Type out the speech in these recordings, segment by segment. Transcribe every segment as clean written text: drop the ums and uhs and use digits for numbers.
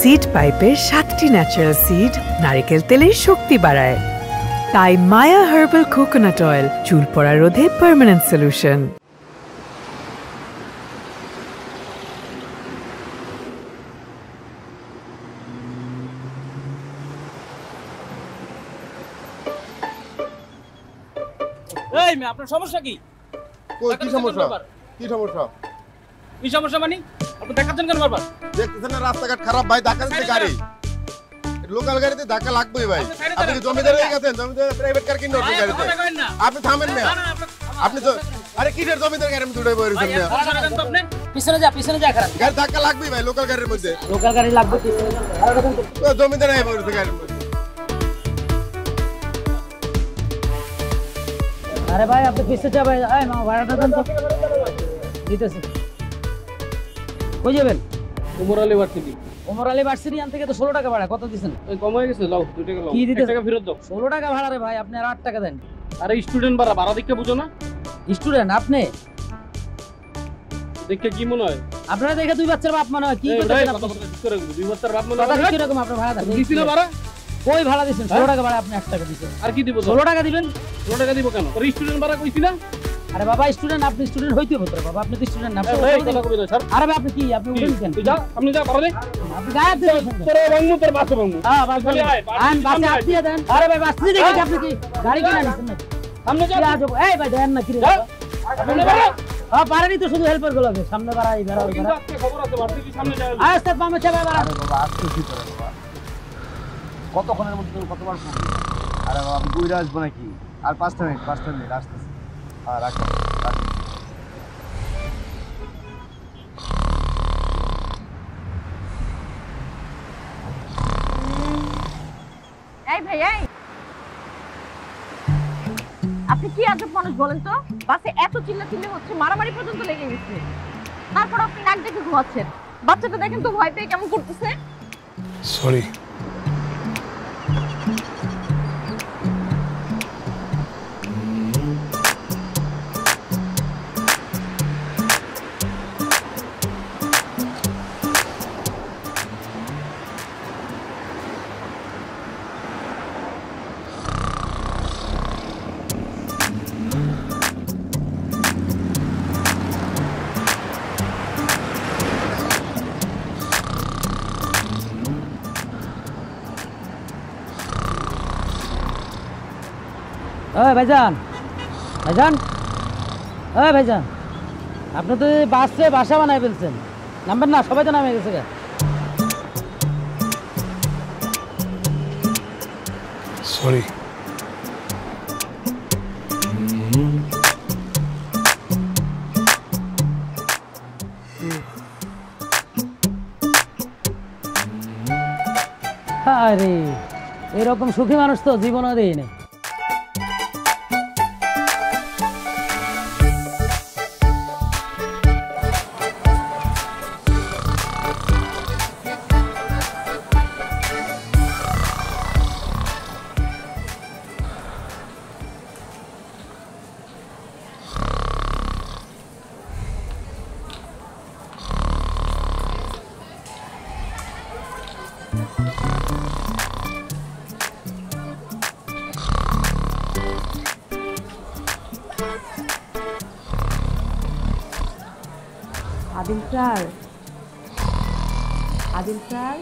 Seed পাইপের 7টি natural seed নারকেল তেলের শক্তি বাড়ায়। তাই মায়া হার্বাল কোকোনাট অয়েল চুল পড়া রোধে পার্মানেন্ট সলিউশন। এই মে আপনার সমস্যা কি? কি সমস্যা? কি সমস্যা? কি সমস্যা মানে? আপনি দেখাচ্ছেন কেন বারবার? দেখতেছেন না রাস্তাঘাট খারাপ ভাই, ধাক্কা দিচ্ছে গাড়ি। লোকাল গাড়িতে ধাক্কা লাগবেই ভাই। আপনি কি জমিদার হয়ে গেছেন? জমিদার প্রাইভেট কার কিনে ওঠেন গাড়িতে। আপনি থামেন না। আপনি তো আরে কিসের জমিদার গাড়ি আমি দুটোই বইরেছেন না। পিছনে যা খারাপ। গাড়ি ধাক্কা লাগবেই ভাই লোকাল গাড়ির মধ্যে। লোকাল গাড়ি লাগবে পিছনে যা। জমিদার হয়ে বইরেছে গাড়ির মধ্যে। আরে ভাই আপনি পিছে যাবেন। এই মা ভাড়াটা দেন তো। দিতেছি। কই যাবেন? ওমর আলী ভার্সিটি। ওমর আলী ভার্সিটি আন থেকে তো 16 টাকা ভাড়া, কত দিবেন? ওই কম হয়ে গেছে, লাও 2 টাকা লাও। কি দিতে? 1 টাকা ফেরত দাও। 16 টাকা ভাড়া রে ভাই, আপনি আর 8 টাকা দেন। আরে স্টুডেন্ট ভাড়া, ভাড়া দেখে বুঝো না? স্টুডেন্ট আপনি? দেখে কি মনে হয়? আপনারা দেখে দুই বাচ্চার বাপ মনে হয়। কি করতেছেন আপনি? দুই বাচ্চার বাপ মনে কথা হয়? কি রকম আপনার ভাড়া দেন? দিছি না ভাড়া? কই ভাড়া দিবেন? 16 টাকা ভাড়া, আপনি 8 টাকা দিবেন। আর কি দিব? 16 টাকা দিবেন। 16 টাকা দিব কেন? তোর স্টুডেন্ট ভাড়া কইছি না? আরে বাবা স্টুডেন্ট, আপনি স্টুডেন্ট হইতে হবে তো বাবা, আপনি তো স্টুডেন্ট না। এই কথা কই দাও স্যার। আরে ভাই আপনি কি, আপনি উঠেন কেন? তুই যা, আপনি যা ভাড়া দে। আপনি গায়ে দিবেন। তোর বাংমু, তোর বাসে বাংমু। হ্যাঁ বাস বলি। আন বাসে হাত দিয়ে দেন। আরে ভাই বাস দিয়ে দেখি আপনি কি গাড়ি কিনা নিছেন না? সামনে যা। এই ভাই দেন না কি রে? সামনে বাড়া। হ্যাঁ পারেনি তো, শুধু হেল্পার গুলো আছে সামনে বাড়াই বেড়াও কিন্তু আজকে খবর আছে ভার্সিটি সামনে যাও। আয় স্যার পামে চাবে বাড়া। আরে বাবা আজকে কি করে বাবা? কতক্ষণের মধ্যে তুমি কতবার ফোন? আরে বাবা আমি ঘুরে আসবো নাকি? আর 5 মিনিট আসতেছি। হ্যাঁ রাখো। এই ভাই এই, আপনি কি আজব মানুষ বলেন তো? বাসে এত চিল্লাচিল্লি হচ্ছে, মারামারি পর্যন্ত লেগে গেছে, তারপর আপনি নাক ডেকে ঘুমাচ্ছেন। বাচ্চাটা দেখেন তো ভয় পেয়ে কেমন করতেছে। সরি। ওই ভাইজান, ভাইজান, ওই ভাইজান, আপনি তো বাসে বাসা বানাই ফেলছেন। নামবেন না? সবাই তো নামে গেছে গা। সরি। আরে এরকম সুখী মানুষ তো জীবনও দেয়নি। আদিল স্যার, আদিল স্যার,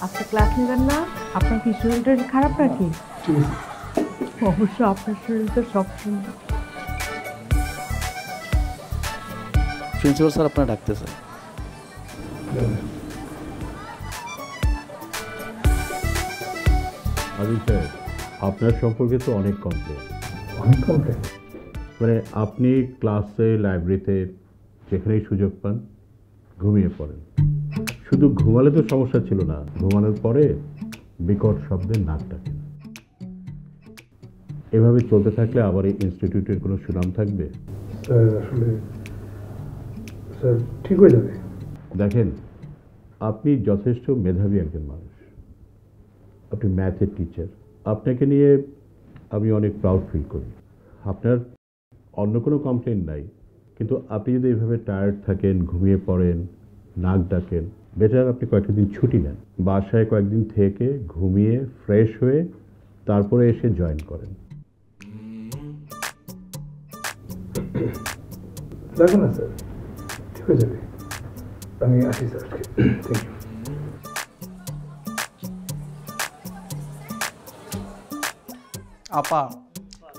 আজকে ক্লাস নেবেন না? আপনার কি শরীরটা খারাপ নাকি? অবশ্য আপনার শরীরটা সবসময়। প্রিন্সিপাল স্যার আপনার ডাকতেছে। আদিল স্যার, আপনার সম্পর্কে তো অনেক কমপ্লেন। মানে আপনি ক্লাসে, লাইব্রেরিতে যেখানেই সুযোগ পান ঘুমিয়ে পড়েন। শুধু ঘুমালে তো সমস্যা ছিল না, ঘুমানোর পরে বিকট শব্দে নাক ডাকেন। এভাবে চলতে থাকলে আবার এই ইনস্টিটিউটের কোনো সুনাম থাকবে? স্যার আসলে স্যার ঠিক হয়ে যাবে। দেখেন, আপনি যথেষ্ট মেধাবী একজন মানুষ, আপনি ম্যাথের টিচার। আপনাকে নিয়ে আমি অনেক প্রাউড ফিল করি। আপনার অন্য কোনো কমপ্লেন নাই, কিন্তু আপনি যদি এভাবে টায়ার্ড থাকেন, ঘুমিয়ে পড়েন, নাক ডাকেন, বেটার আপনি কয়েকটা দিন ছুটি নেন, বাসায় কয়েকদিন থেকে ঘুমিয়ে ফ্রেশ হয়ে তারপরে এসে জয়েন করেন। দেখো না স্যার, ঠিক হয়ে যাবে। আমি আসি স্যার, থ্যাংক ইউ। আপা,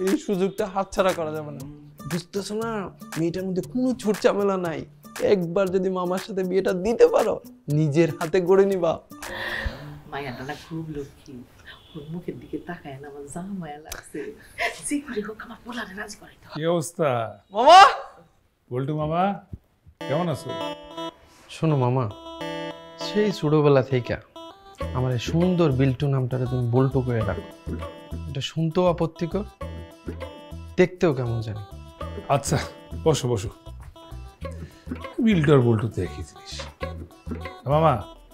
এই সুযোগটা হাতছাড়া করা যাবে না। বুঝতেছো না, মেয়েটার মধ্যে কোনো ছোট ঝামেলা নাই। একবার যদি মামার সাথে বিয়েটা দিতে পারো, নিজের হাতে গড়ে নিবা। মায়াটা না খুব লক্ষ্মী, ওর মুখের দিকে তাকায় না আমার যা মায়া লাগছে। যে করে হোক আমার পোলারে রাজি করাইতে হবে। কি অবস্থা মামা? বল্টু মামা, কেমন আছো? শোনো মামা, সেই ছোটবেলা থেকে আমার এই সুন্দর বিল্টু নামটারে তুমি বল্টু করে রাখো। এটা শুনতেও আপত্তিকর, দেখতেও কেমন জানি। আচ্ছা বসো বসো, বিল্টু আর বল্টু তো একই জিনিস। মামা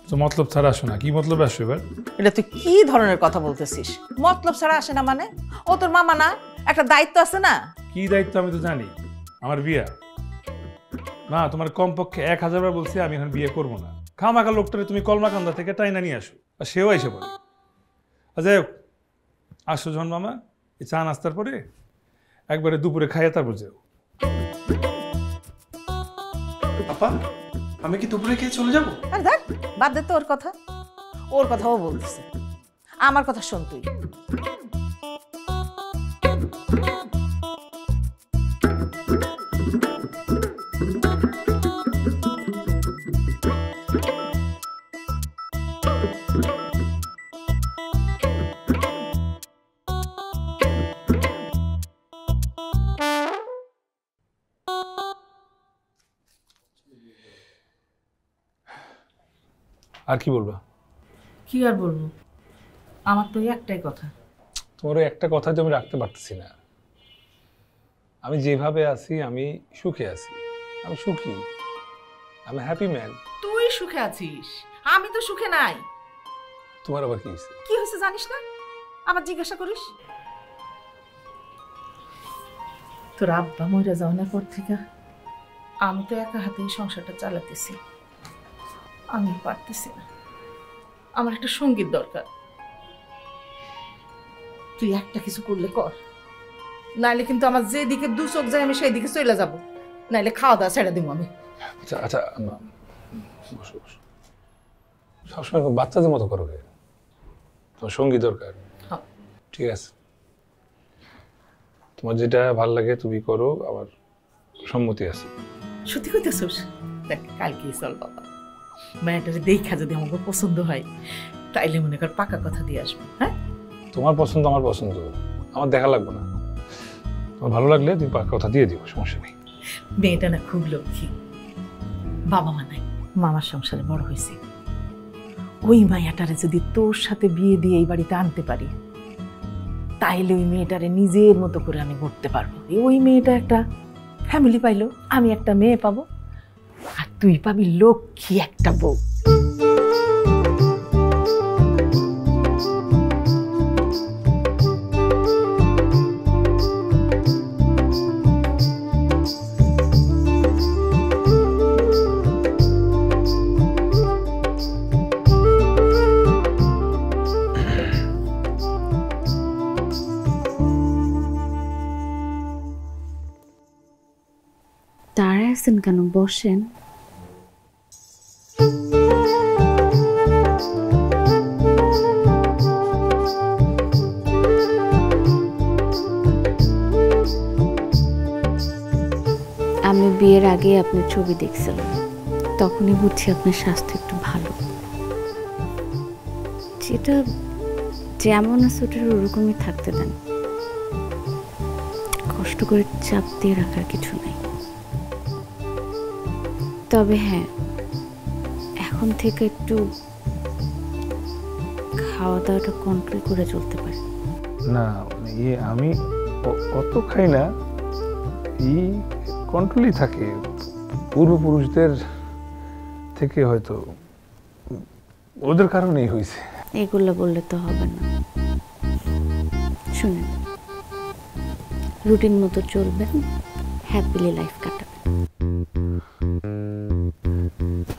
তো মতলব ছাড়া আসো না, কি মতলব আসো এবার? এটা তুই কি ধরনের কথা বলতেছিস? মতলব ছাড়া আসে না মানে? ও তোর মামা না, একটা দায়িত্ব আছে না? কি দায়িত্ব আমি তো জানি, আমার বিয়া না। তোমার কমপক্ষে 1000 বার বলছি আমি এখন বিয়ে করবো না। খামাখা লোকটারে তুমি কলমাকান্দা থেকে টাইনা নিয়ে আসো, আর সেও এসে পড়ে। যাই হোক, আসো যখন মামা, এই চা নাস্তার পরে একবারে দুপুরে খাইয়ে তারপর যাও। আপা, আমি কি দুপুরে খেয়ে চলে যাবো? আরে দেখ, বাদ দে তো ওর কথা, ওর কথাও বলতেছে। আমার কথা শোন তুই। আর কি বলবা? কি আর বলবো, আমার তো একটাই কথা। তোমার ওই একটা কথাই তো আমি রাখতে পারতেছি না। আমি যেভাবে আছি আমি সুখে আছি, আমি সুখী, আমি হ্যাপি ম্যান। তুই সুখে আছিস, আমি তো সুখে নাই। তোমার আবার কি হয়েছে? কি হয়েছে জানিস না, আবার জিজ্ঞাসা করিস? তোর আব্বা মরে যাওয়ার পর থেকে আমি তো একা হাতে সংসারটা চালাতেছি। আমি পারতেছি না, আমার একটা সঙ্গীত দরকার। তুই একটা কিছু করলে কর, নাইলে কিন্তু আমার যেদিকে দু চোখ যায় আমি সেই দিকে চলে যাব, নাইলে খাওয়া দাওয়া ছেড়ে দিব আমি। আচ্ছা আচ্ছা, বসো বসো। সবসময় বাচ্চাদের মতো করো, তোমার সঙ্গী দরকার। ঠিক আছে, তোমার যেটা ভালো লাগে তুমি করো, আমার সম্মতি আছে। সত্যি কইতেছিস? দেখ, কালকেই চল বাবা, মেয়েটারে দেখা যদি আমাকে পছন্দ হয় তাইলে মনে কর পাকা কথা দিয়ে আসবো। হ্যাঁ, তোমার পছন্দ আমার পছন্দ, আমার দেখা লাগবে না। তোমার ভালো লাগলে তুমি পাকা কথা দিয়ে দিও, সমস্যা নেই। মেয়েটা না খুব লক্ষ্মী, বাবা মা নাই, মামার সংসারে বড় হয়েছে। ওই মায়াটারে যদি তোর সাথে বিয়ে দিয়ে এই বাড়িতে আনতে পারি, তাইলে ওই মেয়েটারে নিজের মতো করে আমি গড়তে পারবো। ওই মেয়েটা একটা ফ্যামিলি পাইলো, আমি একটা মেয়ে পাবো, আর তুই পাবি লক্ষ্মী একটা বউ। দাঁড়ায় আছেন কেন? বসেন। আমি বিয়ের আগে আপনার ছবি দেখছিলাম, তখনই বুঝছি আপনার স্বাস্থ্য একটু ভালো। যেটা যেমন আছে ওটার ওরকমই থাকতে দেন, কষ্ট করে চাপ দিয়ে রাখার কিছু নাই। তবে হ্যাঁ, এখন থেকে একটু খাওয়া দাওয়াটা কন্ট্রোল করে চলতে পারে। না আমি অত খাই না, এই কন্ট্রোলই থাকে। পূর্বপুরুষদের থেকে হয়তো ওদের কারণেই হয়েছে। এগুলো বললে তো হবে না। শুনেন, রুটিন মতো চলবেন, হ্যাপিলি লাইফ কাটাবেন।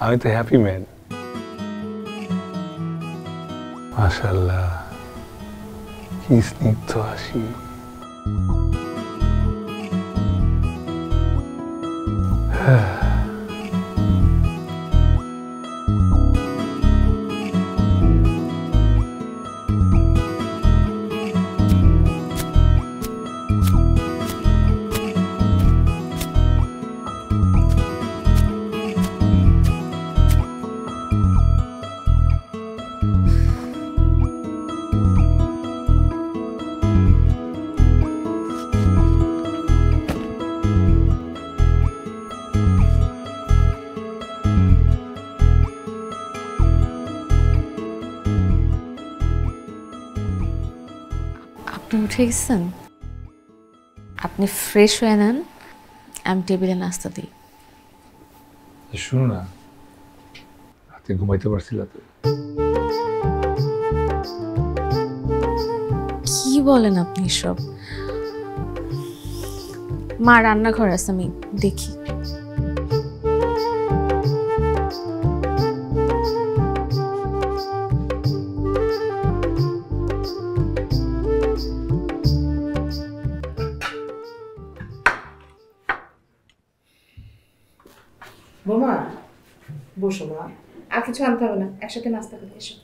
আমি তো হ্যাপি ম্যান। মাশাআল্লাহ, কি স্নিগ্ধ হাসি। আপনি উঠে গেছেন? আপনি ফ্রেশ হয়ে নেন, আমি টেবিলে নাস্তা দিই। শুনো না, রাতে ঘুমাইতে পারছিল তো? কি বলেন আপনি সব? মা রান্নাঘর আছে, আমি দেখি। বোমা, বসো মা। আর কিছু আনতে হবে না, একসাথে নাস্তা করে এসো।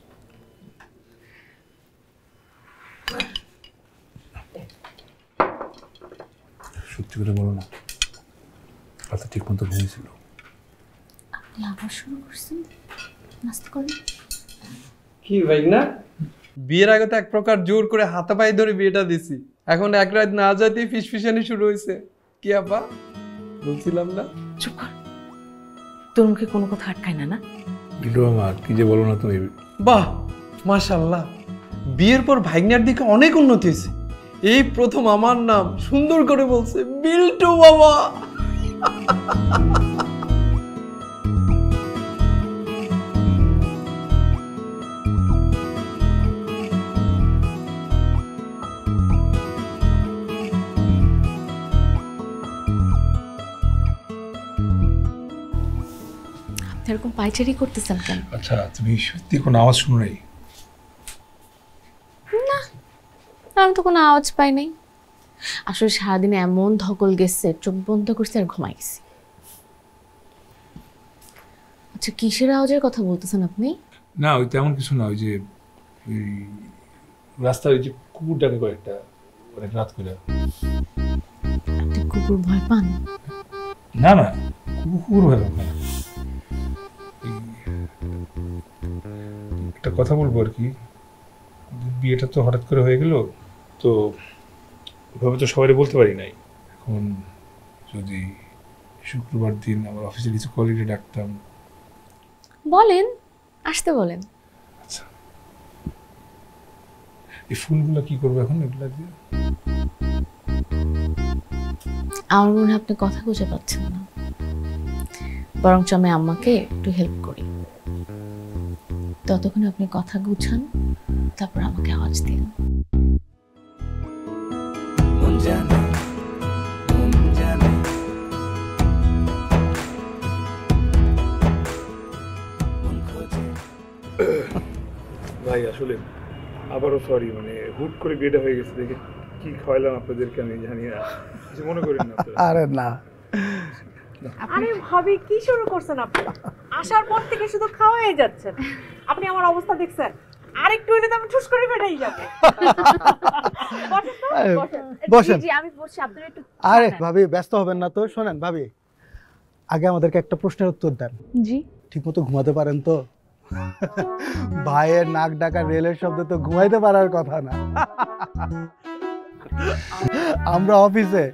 সত্যি করে বলো না, রাতে ঠিক মতো ঘুমিয়েছিল? আপনি আবার শুরু করছেন? নাস্তা করেন। কি ভাই না, বিয়ের আগে তো এক প্রকার জোর করে হাতা পায়ে ধরে বিয়েটা দিছি, এখন এক রাত না যেতেই ফিসফিসানি শুরু হয়েছে। কি আপা বলছিলাম না? চুপ কর, তোর মুখে কোনো কথা আটকায় না। না কি যে বলো না তুমি। বাহ, মাশাআল্লাহ, বিয়ের পর ভাইগনার দিকে অনেক উন্নতি হয়েছে। এই প্রথম আমার নাম সুন্দর করে বলছে, বিল্টু বাবা। এরকম পাইচারি করতেছেন কেন? আচ্ছা, তুমি সত্যি কোনো আওয়াজ শুনো নাই? না, আমি তো কোনো আওয়াজ পাই নাই। আসলে সারাদিনে এমন ধকল গেছে, চোখ বন্ধ করছে আর ঘুমাই গেছি। আচ্ছা, কিসের আওয়াজের কথা বলতেছেন আপনি? না, ওই তেমন কিছু না, ওই যে রাস্তায় ওই যে কুকুর ডাকে কয়েকটা, অনেক রাত করে। আপনি কুকুর ভয় পান? না না, কুকুর ভয় পান না। একটা কথা বলবো আর কি, বিয়েটা তো হঠাৎ করে হয়ে গেল, তো ওইভাবে তো সবাই বলতে পারি নাই। এখন যদি শুক্রবার দিন আমার অফিসে কিছু কলিগে ডাকতাম। বলেন, আসতে বলেন। আচ্ছা, এই ফুলগুলো কি করবো এখন এগুলা দিয়ে? আমার মনে হয় আপনি কথা বুঝে পাচ্ছেন না, বরঞ্চ আমি আম্মাকে একটু হেল্প করি। ততক্ষণ আপনি কথা গুছান, তারপর আমাকে আওয়াজ দিন। ভাই আসলে আবারও সরি, মানে হুট করে বিয়েটা হয়ে গেছে দেখে কি খাওয়াইলাম আপনাদেরকে আমি জানি না, কিছু মনে করেন না। আরে না, আরে ভাবি কি শুরু করছেন আপনি? আসার পর থেকে শুধু খাওয়াই যাচ্ছেন। আপনি আমার অবস্থা দেখছেন? আরেকটু হইলে তো আমি ঠুস করে ফেটাই যাব। বসেন। জি আমি বলছি আপনারা একটু। আরে ভাবি ব্যস্ত হবেন না তো। শোনেন ভাবি, আগে আমাদেরকে একটা প্রশ্নের উত্তর দেন। জি। ঠিকমতো ঘুমাতে পারেন তো? ভাইয়ের নাক ডাকা রেলের শব্দ তো ঘুমাইতে পারার কথা না। আমরা অফিসে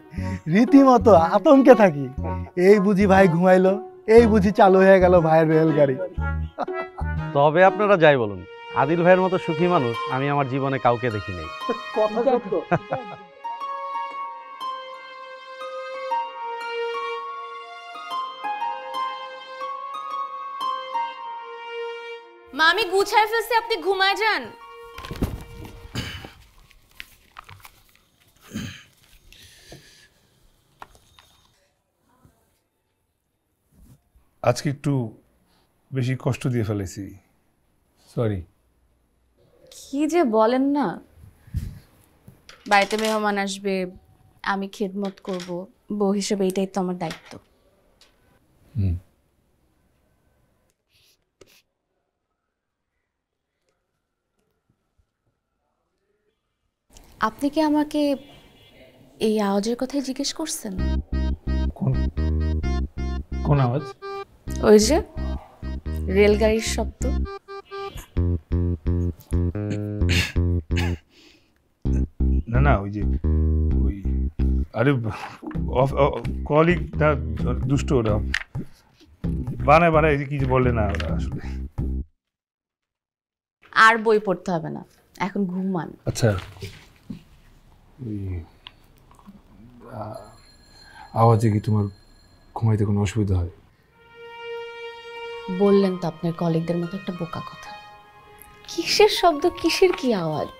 রীতিমতো আতঙ্কে থাকি, এই বুঝি ভাই ঘুমাইলো, এই বুঝি চালু হয়ে গেল ভাইয়ের রেলগাড়ি। তবে আপনারা যাই বলুন, আদিল ভাইয়ের মতো সুখী মানুষ আমি আমার জীবনে কাউকে দেখি নাই। কথা সত্য। মা, আমি গুছায় ফেলছি, আপনি ঘুমায় যান। আজকে একটু বেশি কষ্ট দিয়ে ফেলেছি, সরি। কি যে বলেন না, বাড়িতে মেহমান আসবে, আমি খেদমত করব, বউ হিসেবে এটাই তো আমার দায়িত্ব। আপনি কি আমাকে এই আওয়াজের কথাই জিজ্ঞেস করছেন? কোন আওয়াজ? ওই যে রেলগাড়ির শব্দ। না না, ওই যে ওই, আরে কলিগটা দুষ্ট, ওরা বানায় বানায় কি যে বলে না ওরা আসলে। আর বই পড়তে হবে না, এখন ঘুমান। আচ্ছা, ওই আওয়াজে কি তোমার ঘুমাইতে কোনো অসুবিধা হয়? বললেন তো আপনার কলিগদের মতো একটা বোকা কথা। কিসের শব্দ, কিসের কি আওয়াজ?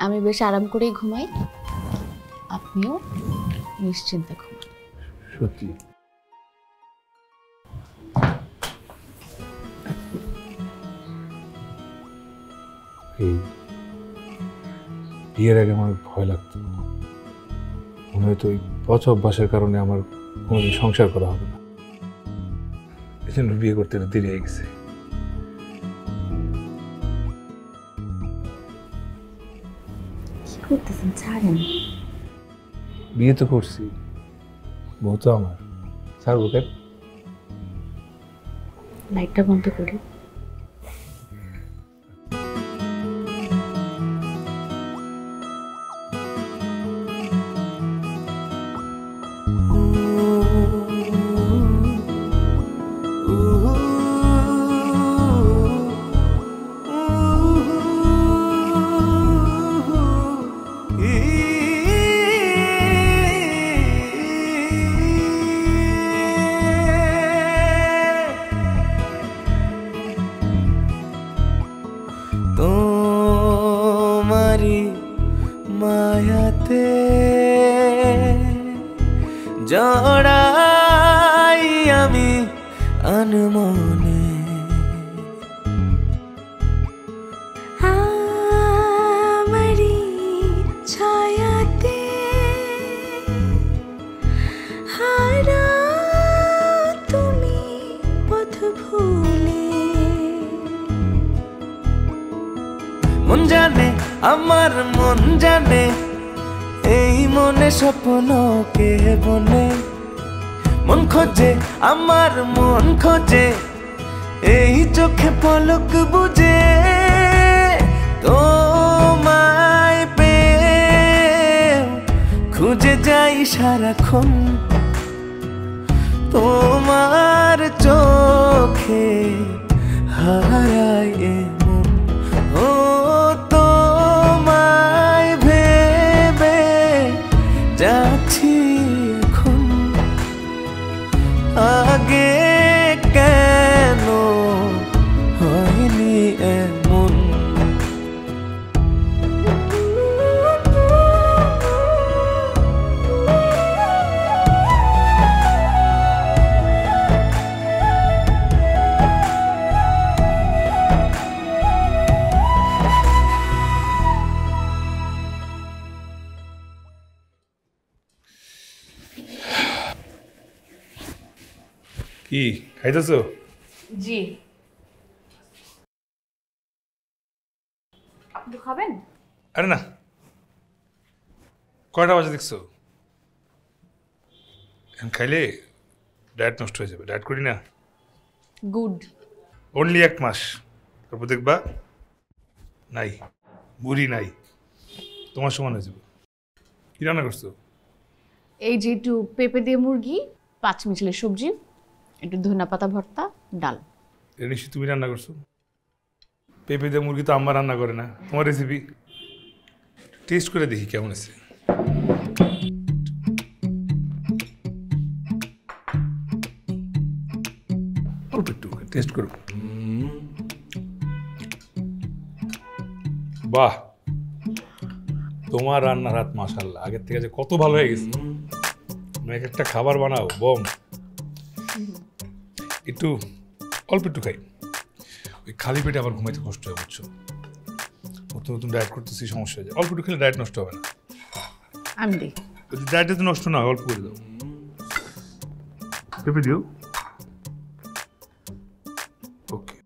আমি বেশ আরাম করেই ঘুমাই, আপনিও নিশ্চিন্তে ঘুমান। সত্যি? এই বিয়ের আগে আমার ভয় লাগতো, মনে হয়তো ওই পথ অভ্যাসের কারণে আমার কোনোদিন সংসার করা হবে না, এই জন্য বিয়ে করতে দেরি হয়ে গেছে। কি করতেছেন? ছাড়েন। বিয়ে তো করছি, বউ তো আমার, ছাড়বো কেন? লাইটটা বন্ধ করি। তোমারি মায়াতে জড়াই আমি আনমনে, আমারি ছায়াতে হারাও তুমি পথ ভুলে। মন জানে, আমার মন জানে, এই মনে স্বপ্ন কে বনে। মন খোঁজে, আমার মন খোঁজে, এই চোখে পলক বুঝে। তোমায় পেয়ে খুঁজে যাই সারাক্ষণ, তোমার চোখে হারাই এমন। ও তোমায় ভেবে যাচ্ছি এখন, আগে কেন হয়নি এমন। কি খাইতেছো? জি। আপনি খাবেন? আরে না, কয়টা বাজে দেখছো? এখন খাইলে ডায়েট নষ্ট হয়ে যাবে, ডায়েট করি না। গুড। অনলি 1 মাস, তারপর দেখবা নাই, বুড়ি নাই, তোমার সমান হয়ে যাবে। কি রান্না করছো? এই যে একটু পেঁপে দিয়ে মুরগি, 5 মিশালি সবজি, একটু ধনিয়া পাতা ভর্তা, ডাল। এটা নিশ্চয়ই তুমি রান্না করছো? পেঁপে দিয়ে মুরগি তো আম্মা রান্না করে না, তোমার রেসিপি। টেস্ট করে দেখি কেমন আছে। অল্প একটু টেস্ট করো। বাহ, তোমার রান্নার হাত মাশাআল্লাহ আগের থেকে যে কত ভালো হয়ে গেছে। তুমি এক একটা খাবার বানাও বম। একটু অল্প একটু খাই, ওই খালি পেটে আবার ঘুমাইতে কষ্ট হয়, বুঝছো? নতুন নতুন ডায়েট করতেছি, সমস্যা হয়ে যায়। অল্প একটু খেলে ডায়েট নষ্ট হবে না। আমি দিই। ডায়েট যাতে নষ্ট না হয়, অল্প করে দাও। পেঁপে দিও। ওকে,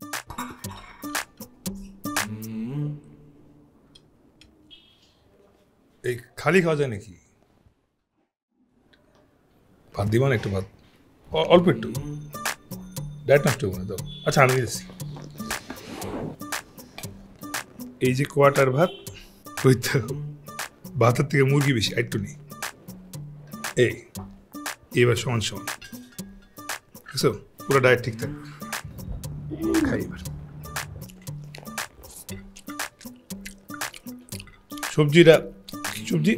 এই খালি খাওয়া যায় নাকি? ভাত দিবা না? একটু ভাত, অল্প একটু, ডায়েট নষ্ট হবে না, দাও। আচ্ছা আমি দিচ্ছি। এই যে কোয়ার্টার ভাত, ওই তো ভাতের থেকে মুরগি বেশি, একটু নেই। এই এবার সমান সমান, বুঝছো? পুরো ডায়েট ঠিক থাকবে। খাই এবার। সবজিটা কি সবজি?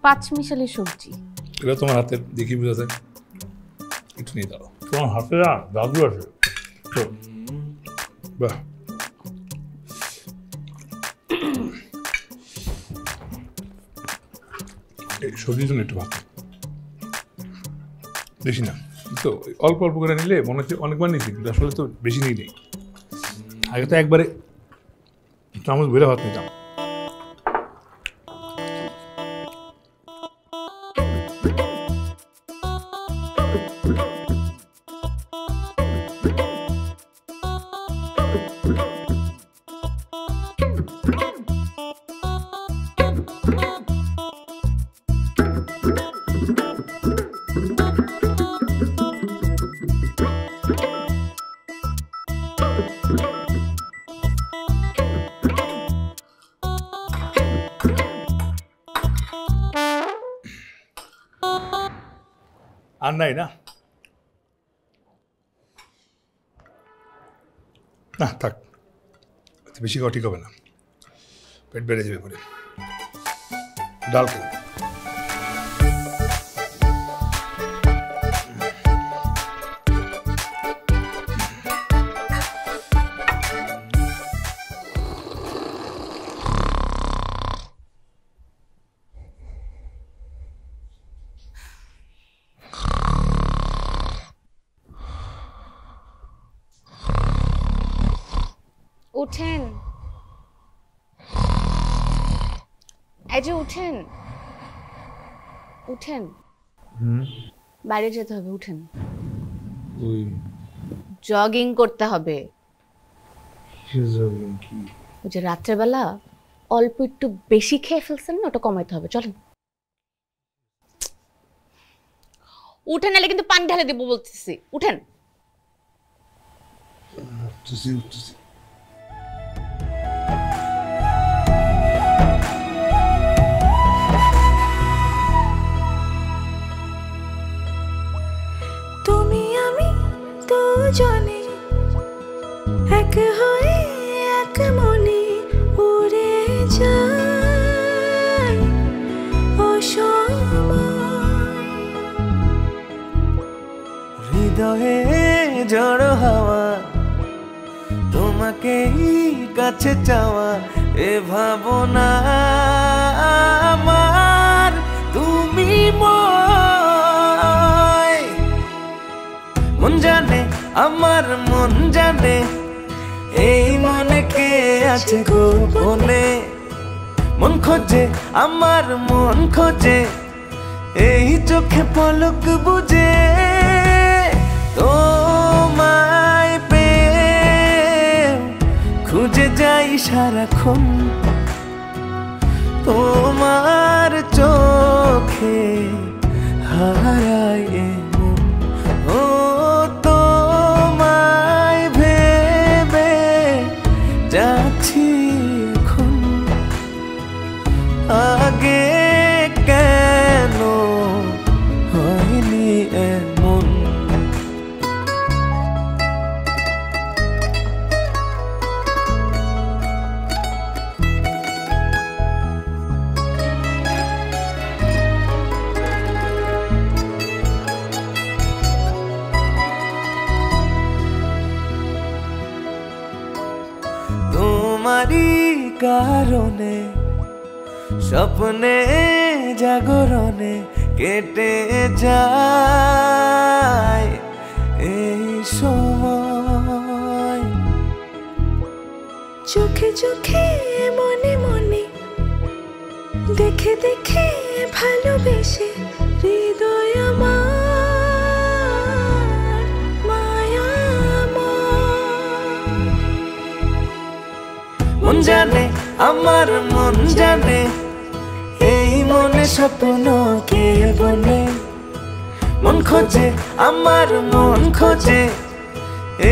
পাঁচমিশালি সবজি। এটা তোমার হাতের দেখি বোঝা যায়, একটু নিয়ে দাও। তোমার হাতে না জাদু আছে। বাহ, এই সবজির জন্য একটু ভাত বেশি না তো, অল্প অল্প করে নিলে মনে হচ্ছে অনেকবার নিয়েছি, কিন্তু আসলে তো বেশি নিয়ে নেই। আগে তো একবারে চামচ ভরে ভাত নিতাম। আর নাই না? না থাক, বেশি খাওয়া ঠিক হবে না, পেট বেড়ে যাবে পরে। ডাল খাই। উঠেন, এই যে উঠেন, উঠেন, বাইরে যেতে হবে, উঠেন। জগিং করতে হবে। ওই যে রাত্রেবেলা অল্প একটু বেশি খেয়ে ফেলছেন না, ওটা কমাইতে হবে। চলেন, উঠেন, নাহলে কিন্তু পানি ঢালে দিব বলতেছি। উঠেন। দুজনে এক হয়ে এক মনে উড়ে যায় অসময়। হৃদয়ে ঝড় হাওয়া, তোমাকেই কাছে চাওয়া, এ ভাবনা আমার তুমি মন জানে, আমার মন জানে, এই মনে কে আছে গোপনে। মন খোঁজে, আমার মন খোঁজে, এই চোখে পলক বুঝে। তোমায় পেয়ে খুঁজে যাই সারাক্ষণ, তোমার চোখে হারায় মন। ও তোমায় ভেবে যাচ্ছি এখন, আগে কেন হয়নি এমন। তোমারই কারণে স্বপ্নে জাগরণে কেটে যায় এই সময়। চোখে চোখে মনে মনে দেখে দেখে ভালোবেসে হৃদয় আমার মায়াময়। মন জানে আমার মন জানে এই মনে স্বপ্ন কে বনে। মন খোঁজে আমার মন খোঁজে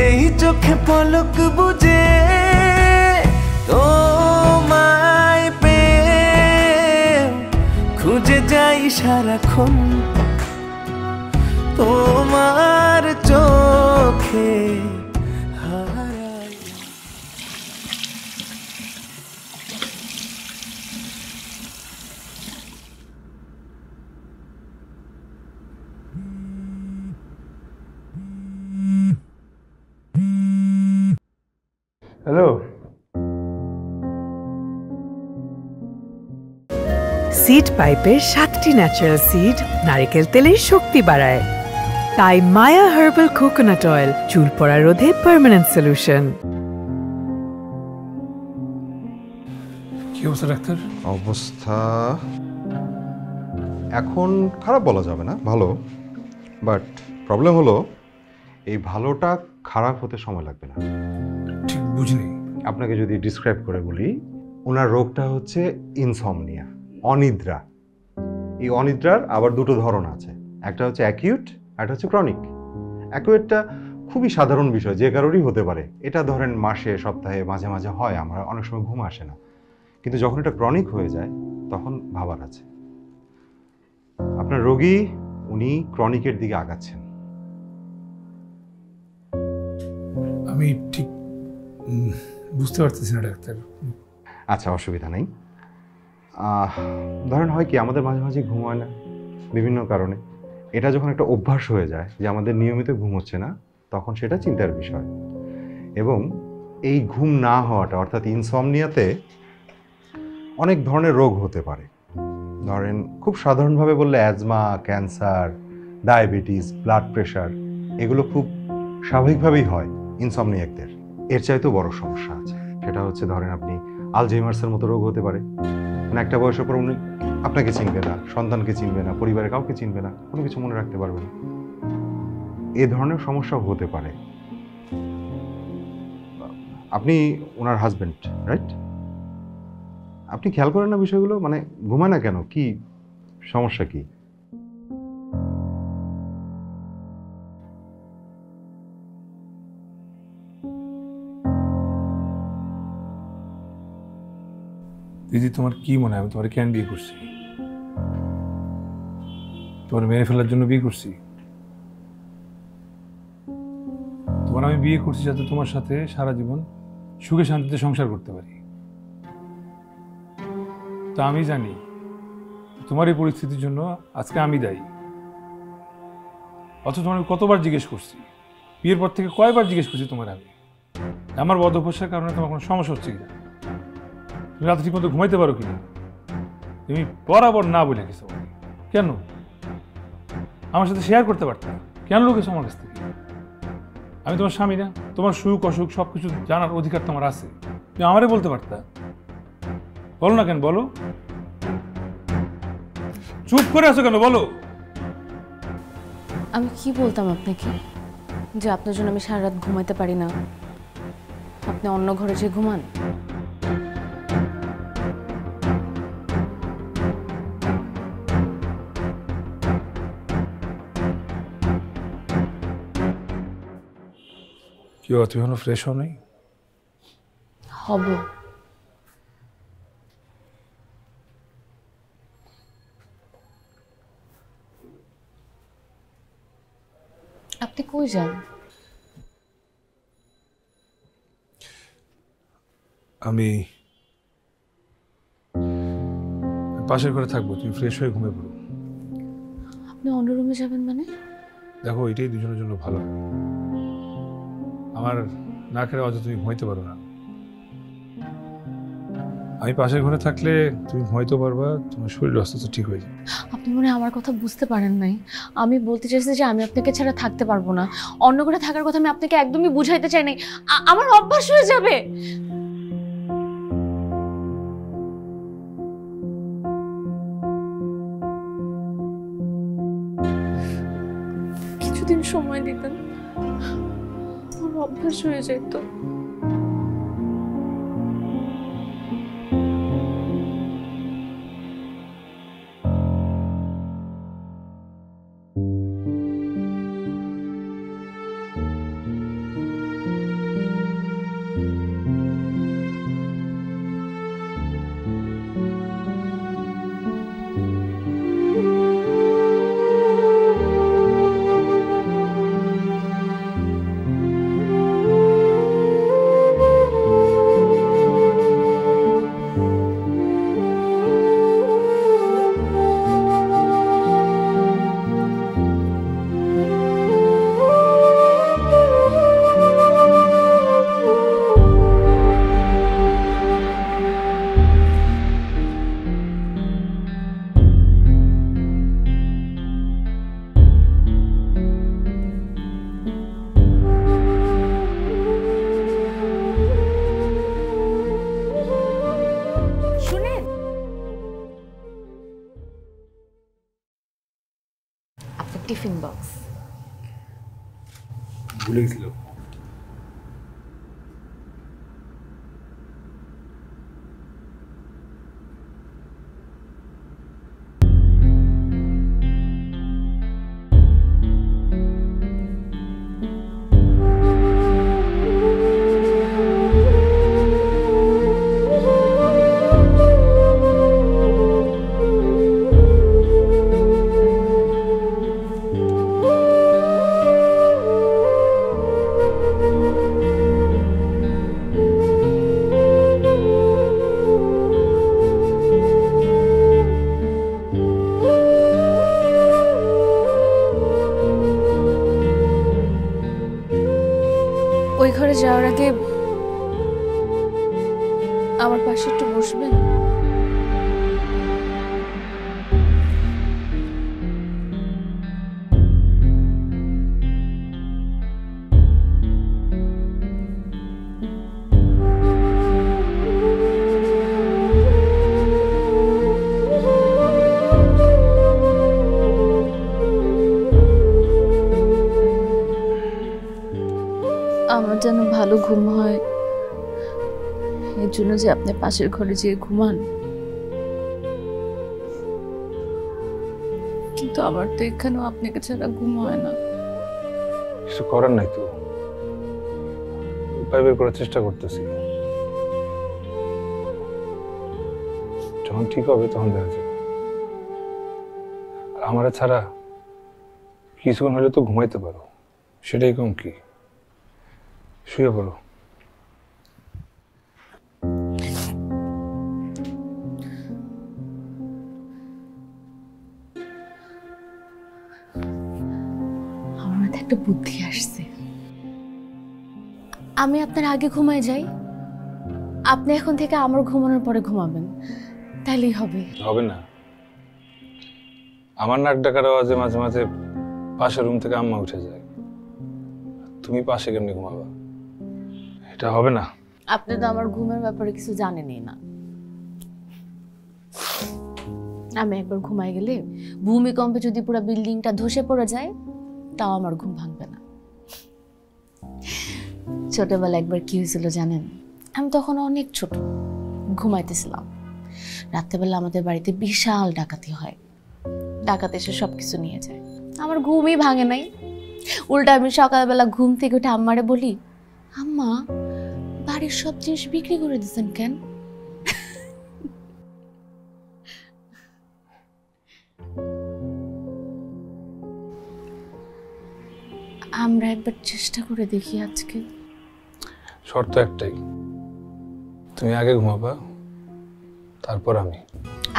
এই চোখে পলক বুঝে। তোমায় পেয়ে খুঁজে যাই সারাক্ষণ তোমার চোখে হারাই। হ্যালো, সিড পাইপের 7টি ন্যাচারাল সিড নারকেল তেলের শক্তি বাড়ায়। তাই মায়া হার্বাল কোকোনাট অয়েল চুল পড়া রোধে পার্মানেন্ট সলিউশন। কি অবস্থা ডাক্তার? অবস্থা এখন খারাপ বলা যাবে না, ভালো। বাট প্রবলেম হলো এই ভালোটা খারাপ হতে সময় লাগবে না। ঠিক বুঝিনি। আপনাকে যদি ডিসক্রাইব করে বলি, ওনার রোগটা হচ্ছে ইনসমনিয়া, অনিদ্রা। এই অনিদ্রার আবার দুটো ধরন আছে, একটা হচ্ছে অ্যাকিউট, একটা হচ্ছে ক্রনিক। অ্যাকিউটটা খুবই সাধারণ বিষয়, যে কারোরই হতে পারে। এটা ধরেন মাসে সপ্তাহে মাঝে মাঝে হয়, আমার অনেক সময় ঘুম আসে না। কিন্তু যখন এটা ক্রনিক হয়ে যায় তখন ভাবার আছে। আপনার রোগী উনি ক্রনিকের দিকে আগাচ্ছেন। আমি ঠিক বুঝতে পারতেছি না ডাক্তার। আচ্ছা, অসুবিধা নেই। ধরেন হয় কি, আমাদের মাঝে মাঝে ঘুম হয় না বিভিন্ন কারণে। এটা যখন একটা অভ্যাস হয়ে যায় যে আমাদের নিয়মিত ঘুম হচ্ছে না, তখন সেটা চিন্তার বিষয়। এবং এই ঘুম না হওয়াটা অর্থাৎ ইনসমনিয়াতে অনেক ধরনের রোগ হতে পারে। ধরেন খুব সাধারণভাবে বললে asthma, cancer, diabetes, blood pressure, এগুলো খুব স্বাভাবিকভাবেই হয় ইনসমনিয়াকদের। এর চাইতেও বড় সমস্যা আছে, সেটা হচ্ছে ধরেন আপনি আলঝেইমার্সের মতো রোগ হতে পারে। মানে একটা বয়সের পর উনি আপনাকে চিনবে না, সন্তানকে চিনবে না, পরিবারের কাউকে চিনবে না, কোনো কিছু মনে রাখতে পারবে না। এ ধরনের সমস্যাও হতে পারে। আপনি ওনার হাজবেন্ড, রাইট? আপনি খেয়াল করেন না বিষয়গুলো? মানে ঘুমায় না কেন? কি সমস্যা কি? দিদি, তোমার কি মনে হয় আমি তোমার কেন বিয়ে করছি? তোমার মেরে ফেলার জন্য বিয়ে করছি? তোমার আমি বিয়ে করছি যাতে তোমার সাথে সারা জীবন সুখে শান্তিতে সংসার করতে পারি। তা আমি জানি তোমার এই পরিস্থিতির জন্য আজকে আমি দায়ী। অথচ তোমার কতবার জিজ্ঞেস করছি, বিয়ের পর থেকে কয়বার জিজ্ঞেস করছি তোমার আমি, আমার বদ অভ্যাসের কারণে তোমার কোনো সমস্যা হচ্ছে কিনা, তুমি রাতে ঠিক মতো ঘুমাইতে পারো কিনা। তুমি বরাবর না বলে গেছো। কেন? আমার সাথে শেয়ার করতে পারতাম, কেন লুকেছো আমার কাছ থেকে? আমি তোমার স্বামী না? তোমার সুখ অসুখ সবকিছু জানার অধিকার তোমার আছে, তুমি আমারে বলতে পারতা। বলো না কেন, বলো। চুপ করে আছো কেন, বলো। আমি কি বলতাম আপনাকে যে আপনার জন্য আমি সারা রাত ঘুমাইতে পারি না, আপনি অন্য ঘরে যে ঘুমান? কি তুমি এখনো ফ্রেশ হও নাই? হব। আপনি কই যান? আমি পাশের ঘরে থাকবো, তুমি ফ্রেশ হয়ে ঘুমিয়ে পড়ো। আপনি অন্য রুমে যাবেন মানে? দেখো, এটাই দুজনের জন্য ভালো। আমার না খেলে হয়তো তুমি ঘুমাইতে পারো না। আমি পাশের ঘরে থাকলে তুমি হয়তো পারবা, তোমার শরীর অসুস্থ ঠিক হয়ে যাবে। আপনি মনে হয় আমার কথা বুঝতে পারেন নাই। আমি বলতে চাইছি যে আমি আপনাকে ছাড়া থাকতে পারবো না। অন্য করে থাকার কথা আমি আপনাকে একদমই বুঝাইতে চাই নাই। আমার অভ্যাস হয়ে যাবে। কিছুদিন সময় দিতেন, আমার অভ্যাস হয়ে যেত। টিফিন বক্স ভুলে গেছিল। ওই ঘরে যাওয়ার আগে আমার পাশে একটু বসবেন? আমার যেন ভালো ঘুম হয়, এর জন্য যে আপনি পাশের ঘরে যেয়ে ঘুমান। কিন্তু আমার তো এখানেও আপনাকে ছাড়া ঘুম হয় না। কিছু করার নাই তো, উপায় বের করার চেষ্টা করতেছি। যখন ঠিক হবে তখন দেখা যাবে। আর আমার ছাড়া কিছুক্ষণ হলে তো ঘুমাইতে পারো, সেটাই কম কি। শুয়ে পড়ো। আমার মাথায় একটা বুদ্ধি আসছে। আমি আপনার আগে ঘুমায় যাই, আপনি এখন থেকে আমার ঘুমানোর পরে ঘুমাবেন, তাইলেই হবে। হবে না, আমার নাক ডাকার আওয়াজে মাঝে মাঝে পাশের রুম থেকে আম্মা উঠে যায়। তুমি পাশে কেমনি ঘুমাবা? এটা হবে না। আপনি তো আমার ঘুমের ব্যাপারে কিছু জানেনই না। আমি একবার ঘুমাই গেলে ভূমিকম্পে যদি পুরো বিল্ডিংটা ধসে পড়ে যায় তাও আমার ঘুম ভাঙবে না। ছোটবেলা একবার কি হয়েছিল জানেন? আমি তখন অনেক ছোট, ঘুমাইতেছিলাম। রাত্রেবেলা আমাদের বাড়িতে বিশাল ডাকাতি হয়, ডাকাত এসে সবকিছু নিয়ে যায়। আমার ঘুমই ভাঙে নাই। উল্টা আমি সকালবেলা ঘুম থেকে উঠে আম্মারে বলি, আম্মা বাড়ির সব জিনিস বিক্রি করে দিচ্ছেন কেন? আমরা একবার চেষ্টা করে দেখি আজকে। শর্ত একটাই, তুমি আগে ঘুমাবা, তারপর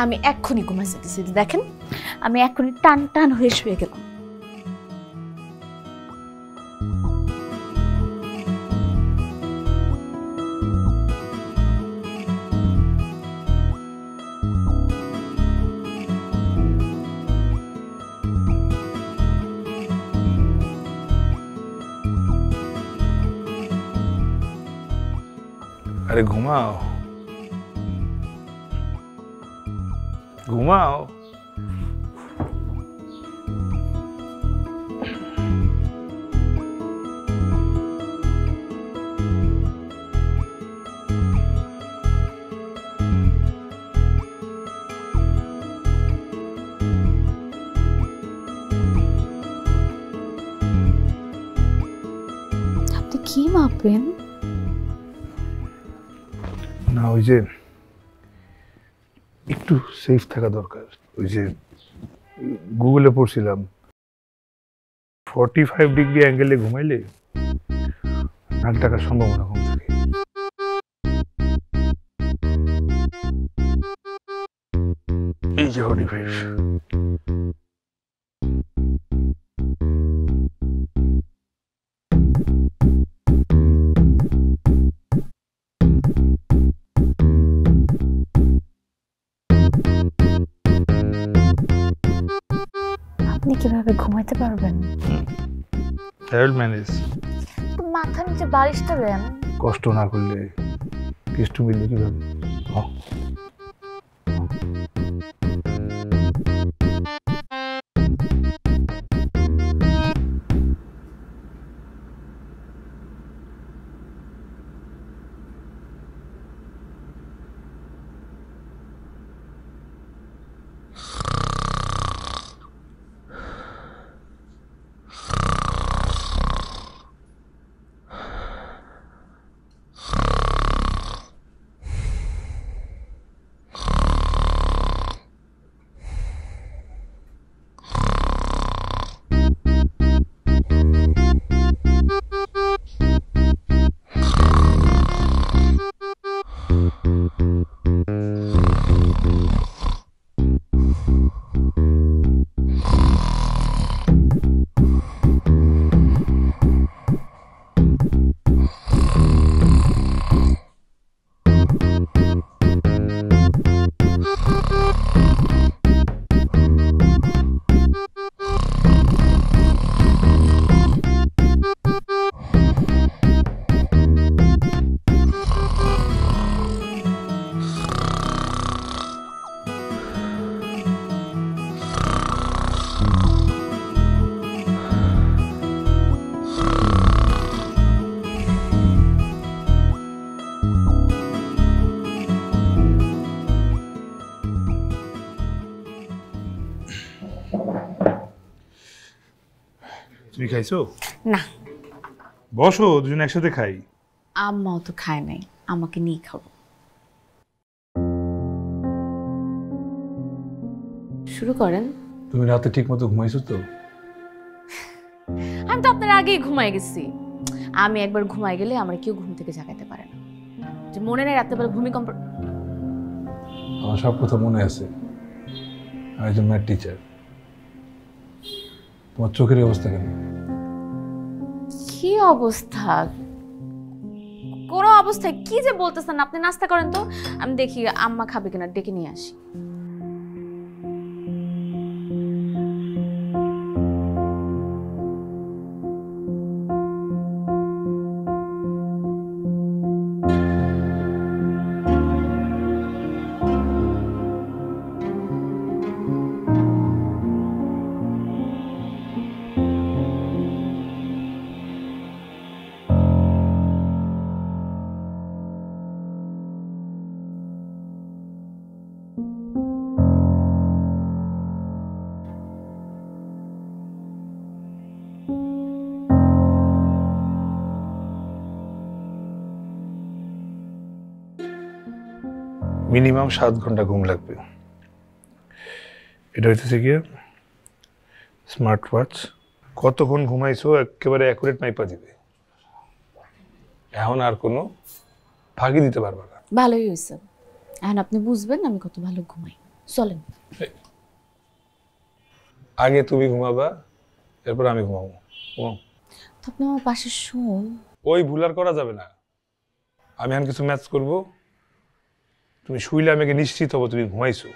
আমি এক্ষুনি ঘুমাই যেতেছি। দেখেন আমি এক্ষুনি টান টান হয়ে শুয়ে গেলাম। আরে ঘুমাও ঘুমাও। আপনি কি মাপবেন? না ওই যে একটু সেফ থাকা দরকার। ওই যে গুগলে পড়ছিলাম 45 ডিগ্রি অ্যাঙ্গেলে ঘুমাইলে নাক ডাকার সম্ভাবনা কম থাকে। এই যে 45। আপনি কিভাবে ঘুমাইতে পারবেন? মাথা নিচে বালিশটা দেন। কষ্ট না করলে কষ্ট মিলবে কিভাবে? তুমি খাইছো? না। বসো, দুজন একসাথে খাই। আম্মাও তো খায় নাই, আমাকে নিয়ে খাবো। শুরু করেন। তুমি রাতে ঠিক মতো ঘুমাইছো তো? আমি তো আপনার আগেই ঘুমাই গেছি। আমি একবার ঘুমাই গেলে আমার কেউ ঘুম থেকে জাগাইতে পারে না। যে মনে নেই রাত্রেবেলা ভূমিকম্প? আমার সব কথা মনে আছে। আমি একজন ম্যাথ টিচার। তোমার চোখের অবস্থা কেন? কি অবস্থা? কোন অবস্থায় কি যে বলতেছেন আপনি? নাস্তা করেন তো, আমি দেখি আম্মা খাবে কিনা, ডেকে নিয়ে আসি। মিনিমাম 7 ঘন্টা ঘুম লাগবে। এটা হইতেছে গিয়ে স্মার্ট ওয়াচ। কতক্ষণ ঘুমাইছো একেবারে অ্যাকুরেট মাইপা দিবে। এখন আর কোনো ফাঁকি দিতে পারবে না। ভালোই হয়েছে, এখন আপনি বুঝবেন আমি কত ভালো ঘুমাই। চলেন। আগে তুমি ঘুমাবা, এরপর আমি ঘুমাবো। তো আপনি আমার পাশে শুন। ওই ভুল আর করা যাবে না। আমি এখন কিছু ম্যাচ করবো, তুমি শুইলে আমাকে নিশ্চিত হবো তুমি ঘুমাইছো,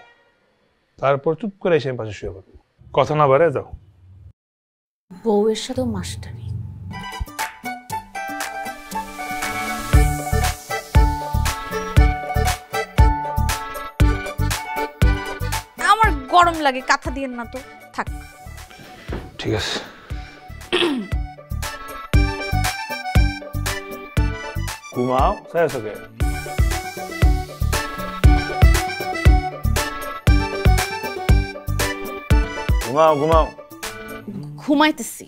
তারপর চুপ করে এসে আমি পাশে শুয়ে পড়বো। কথা না বাড়ে যাও। বউয়ের সাথেও মাস্টারি। গরম লাগে, কাঁথা দিয়েন না তো, থাক। ঠিক আছে। ঘুমাও, স্যার ওকে। ঘুমাও ঘুমাও। ঘুমাইতেছি।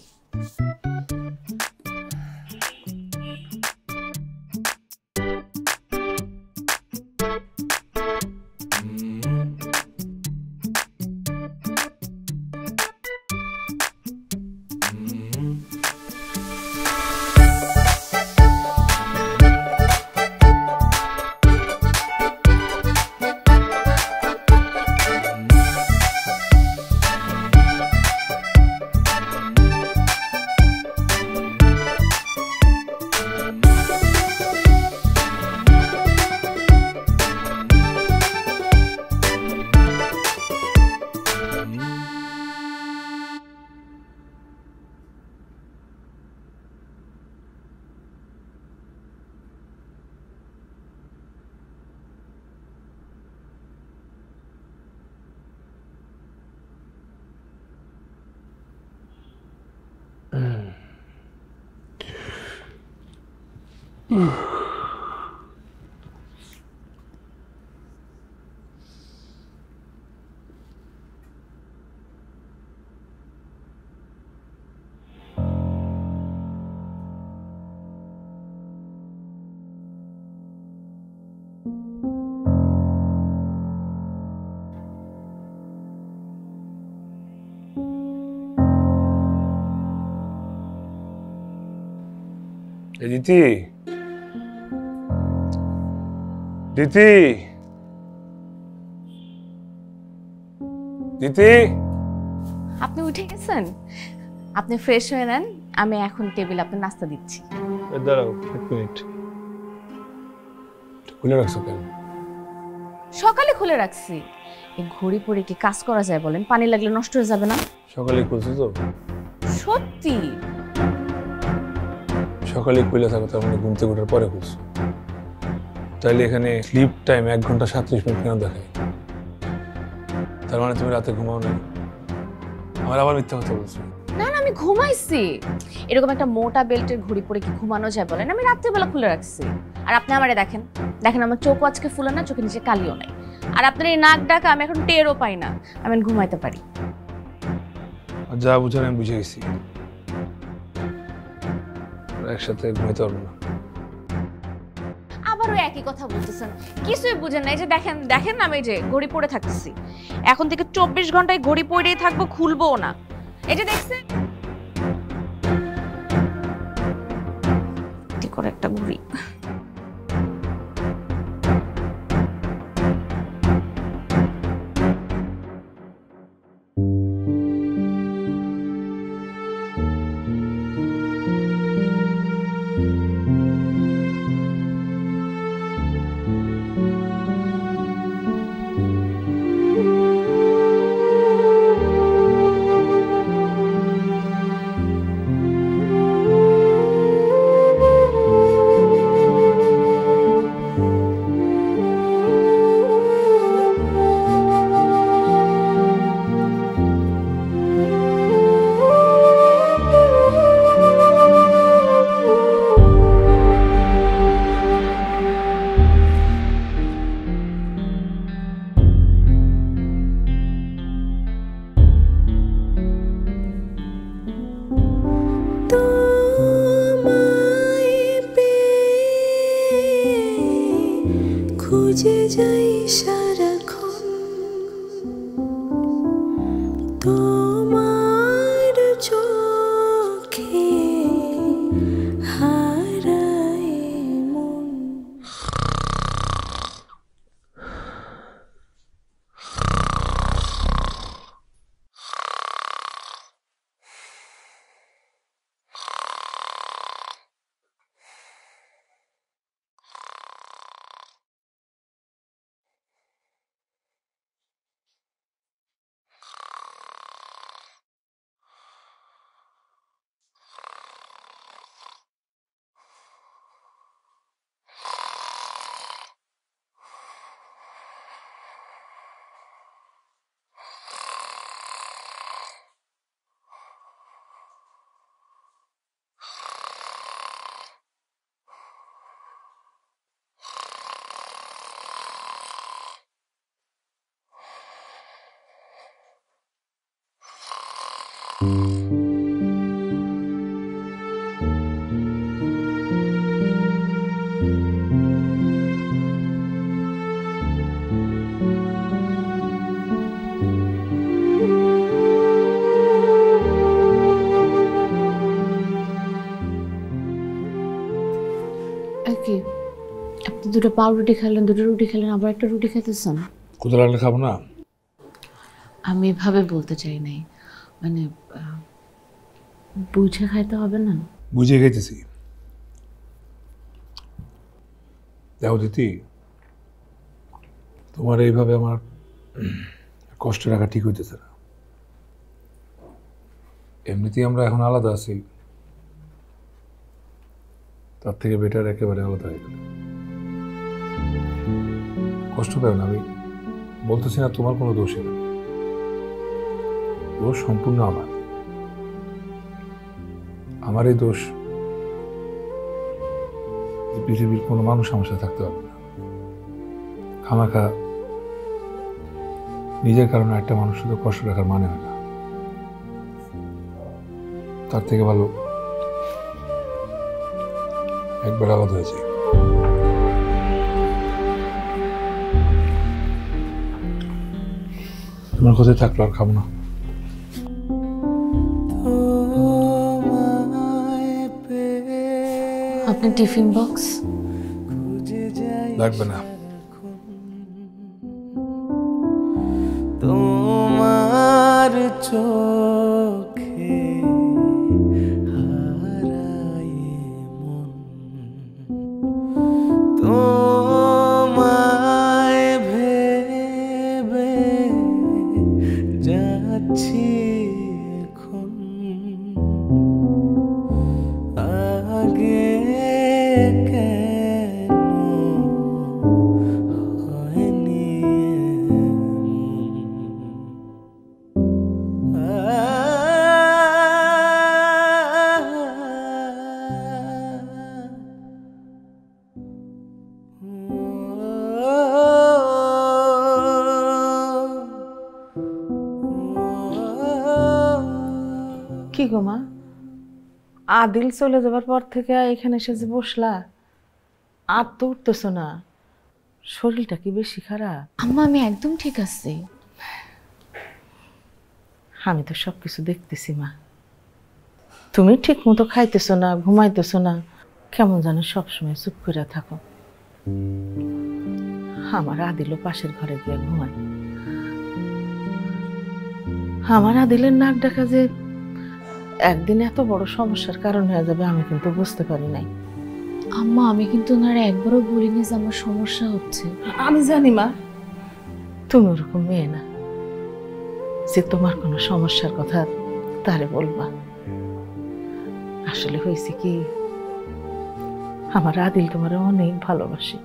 দিতি, দিতি, দিতি, আপনি উঠে গেছেন? আপনি ফ্রেশ হয়ে নেন, আমি এখন টেবিল আপনার নাস্তা দিচ্ছি। দাঁড়াও 1 মিনিট। খুলে রাখছো কেন? সকালে খুলে রাখছি। এই ঘড়ি পরে কি কাজ করা যায় বলেন? পানি লাগলে নষ্ট হয়ে যাবে না? সকালে খুলছো তো? সত্যি? সকালে খুলে থাকো, তার মানে ঘুম থেকে ওঠার পরে খুলছো। তাইলে এখানে স্লিপ টাইম 1 ঘন্টা 37 মিনিট কেন দেখায়? তার মানে তুমি রাতে ঘুমাও না? আমার আবার মিথ্যা কথা বলছো। না না, আমি ঘুমাইছি। এরকম একটা মোটা বেল্টের ঘড়ি পরে কি ঘুমানো যায় বলেন? আমি রাত্রেবেলা খুলে রাখছি। আর আপনি আমারে দেখেন, দেখেন আমার চোখও আজকে ফুলে না, চোখের নিচে কালিও নাই। আর আপনার এই নাক ডাকা আমি এখন টেরও পাই না, আমি ঘুমাইতে পারি। যা বুঝার আমি বুঝে গেছি, একসাথে ঘুমাইতে পারবো না। আবারও একই কথা বলতেছেন, কিছুই বুঝেন না। এই যে দেখেন, দেখেন আমি এই যে ঘড়ি পরে থাকতেছি, এখন থেকে 24 ঘন্টায় ঘড়ি পরেই থাকবো, খুলবো না। এই যে দেখছেন কি করে একটা ঘড়ি। খুঁজে যাই সারাক্ষণ তোমার চোখে, হারাই মন। আপনি দুটো পাউরুটি খেলেন, দুটো রুটি খেলেন, আবার একটা রুটি খেতেছেন। কোথা লাগলে খাবো না? আমি এভাবে বলতে চাই নাই, মানে বুঝে খাইতে হবে না? বুঝে খাইতেছি। দেখো দিতি, তোমার এইভাবে আমার কষ্ট রাখা ঠিক হইতেছে না। এমনিতেই আমরা এখন আলাদা আছি, তার থেকে বেটার একেবারে আলাদা হয়ে গেল। কষ্ট পেও না, আমি বলতেছি না তোমার কোনো দোষই না, দোষ সম্পূর্ণ আমার এই দোষ পৃথিবীর কোনো মানুষ আমার সাথে থাকতে পারবে না। খামাখা নিজের কারণে একটা মানুষ শুধু কষ্ট রাখার মানে হয় না। তার থেকে ভালো একবার আলাদা হয়েছে। তোমার কোথায় থাকলো আর খাবো না। আপনার টিফিন বক্স লাগবে না। তোমার চোখে হারায় মন, তোমায় ভেবে যাচ্ছি এখন, আগে কেন হয়নি কি গো মা, আদিল চলে যাবার পর থেকে এখানে এসে যে বসলা, আর তো উঠতেছ না, শরীরটা কি বেশি খারাপ? আম্মা আমি একদম ঠিক আছি। আমি তো সবকিছু দেখতেছি মা, তুমি ঠিক মতো খাইতেছো না, ঘুমাইতেছো না, কেমন যেন সবসময় চুপ করে থাকো। আমার আদিলও পাশের ঘরে গিয়ে ঘুমায়। আমার আদিলের নাক ডাকা যে একদিন এত বড় সমস্যার কারণ হয়ে যাবে আমি কিন্তু বুঝতে পারি নাই। আম্মা আমি কিন্তু ওনারা একবারও বলিনি যে আমার সমস্যা হচ্ছে। আমি জানি মা, তুমি ওরকম মেয়ে না যে তোমার কোনো সমস্যার কথা তারে বলবা। আসলে হয়েছে কি, আমার আদিল তোমার অনেক ভালোবাসে,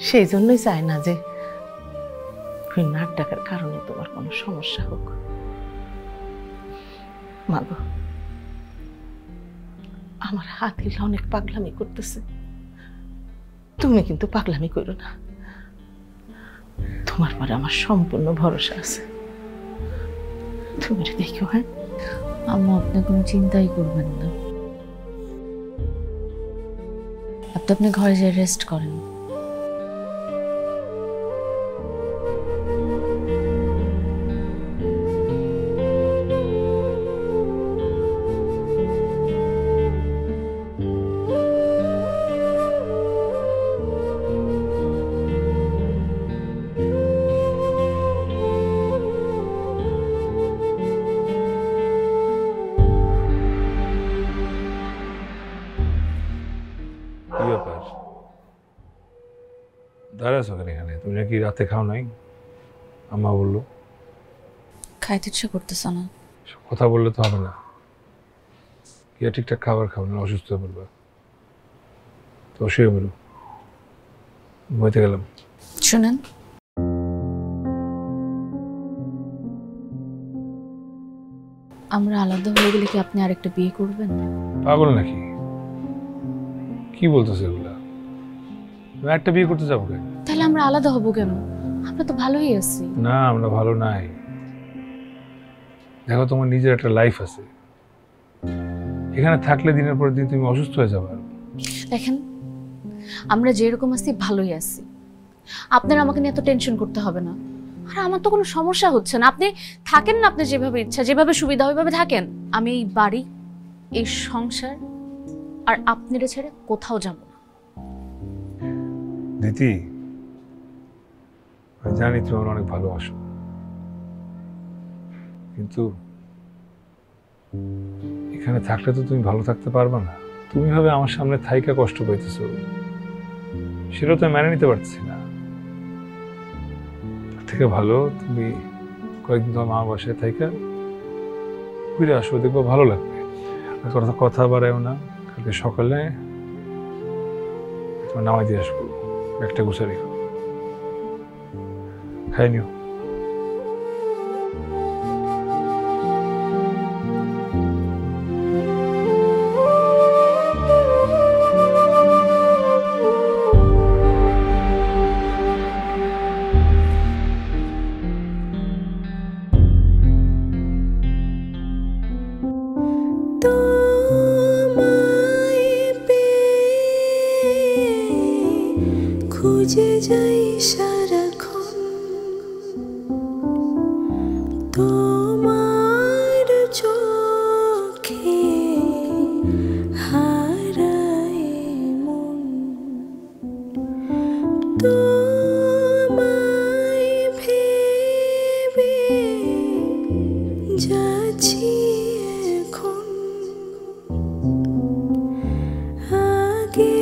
সেই জন্যই চায় না যে ওই নাক ডাকার কারণে তোমার কোনো সমস্যা হোক। মাগো, আমার আদিল অনেক পাগলামি করতেছে, তুমি কিন্তু পাগলামি করো না। তোমার পরে আমার সম্পূর্ণ ভরসা আছে, তুমি দেখো। হ্যাঁ আম্মা আপনি কোনো চিন্তাই করবেন না, আপনি ঘরে যেয়ে রেস্ট করেন। দাঁড়াচ্ছ কেন এখানে? তুমি নাকি রাতে খাও নাই? আম্মা বললো। খাইতে ইচ্ছা করতেছ না? কথা বললে তো হবে না, কি ঠিকঠাক খাবার খাও না, অসুস্থ হয়ে পড়বা। তো শুয়ে বলো, ঘুমাইতে গেলাম। শুনেন, আমরা আলাদা হয়ে গেলে কি আপনি আরেকটা বিয়ে করবেন? পাগল নাকি? কি বলতেছে এগুলা? একটা বিয়ে করতে যাবো কেন? তাহলে আমরা আলাদা হব কেন? আমরা তো ভালোই আছি। না, আমরা ভালো নাই। দেখো তোমার নিজের একটা লাইফ আছে, এখানে থাকলে দিনের পর দিন তুমি অসুস্থ হয়ে যাবে। দেখেন, আমরা যেরকম আছি ভালোই আছি, আপনার আমাকে নিয়ে এত টেনশন করতে হবে না। আর আমার তো কোনো সমস্যা হচ্ছে না, আপনি থাকেন না, আপনি যেভাবে ইচ্ছা যেভাবে সুবিধা ওইভাবে থাকেন। আমি এই বাড়ি, এই সংসার আর আপনারা ছেড়ে কোথাও যাব না। দিতি, আমি জানি তুমি আমার অনেক ভালোবাসো, কিন্তু এখানে থাকলে তো তুমি ভালো থাকতে পারবে না। তুমি ভাবে আমার সামনে থাইকা কষ্ট পাইতেছো, সেটা তো মেনে নিতে পারছি না। তার থেকে ভালো তুমি কয়েকদিন তোমার মা বাসায় থাইকা ঘুরে আসো, দেখবো ভালো লাগবে। কথা বাড়ায়ও না। কালকে সকালে তোমার নামাই দিয়ে আসবো, একটা গুছা রেখো, খাই নিও। খুঁজে যাই সারাক্ষণ তোমার চোখে, হারাই মন তোমায় ভেবে যাচ্ছি এখন। আগে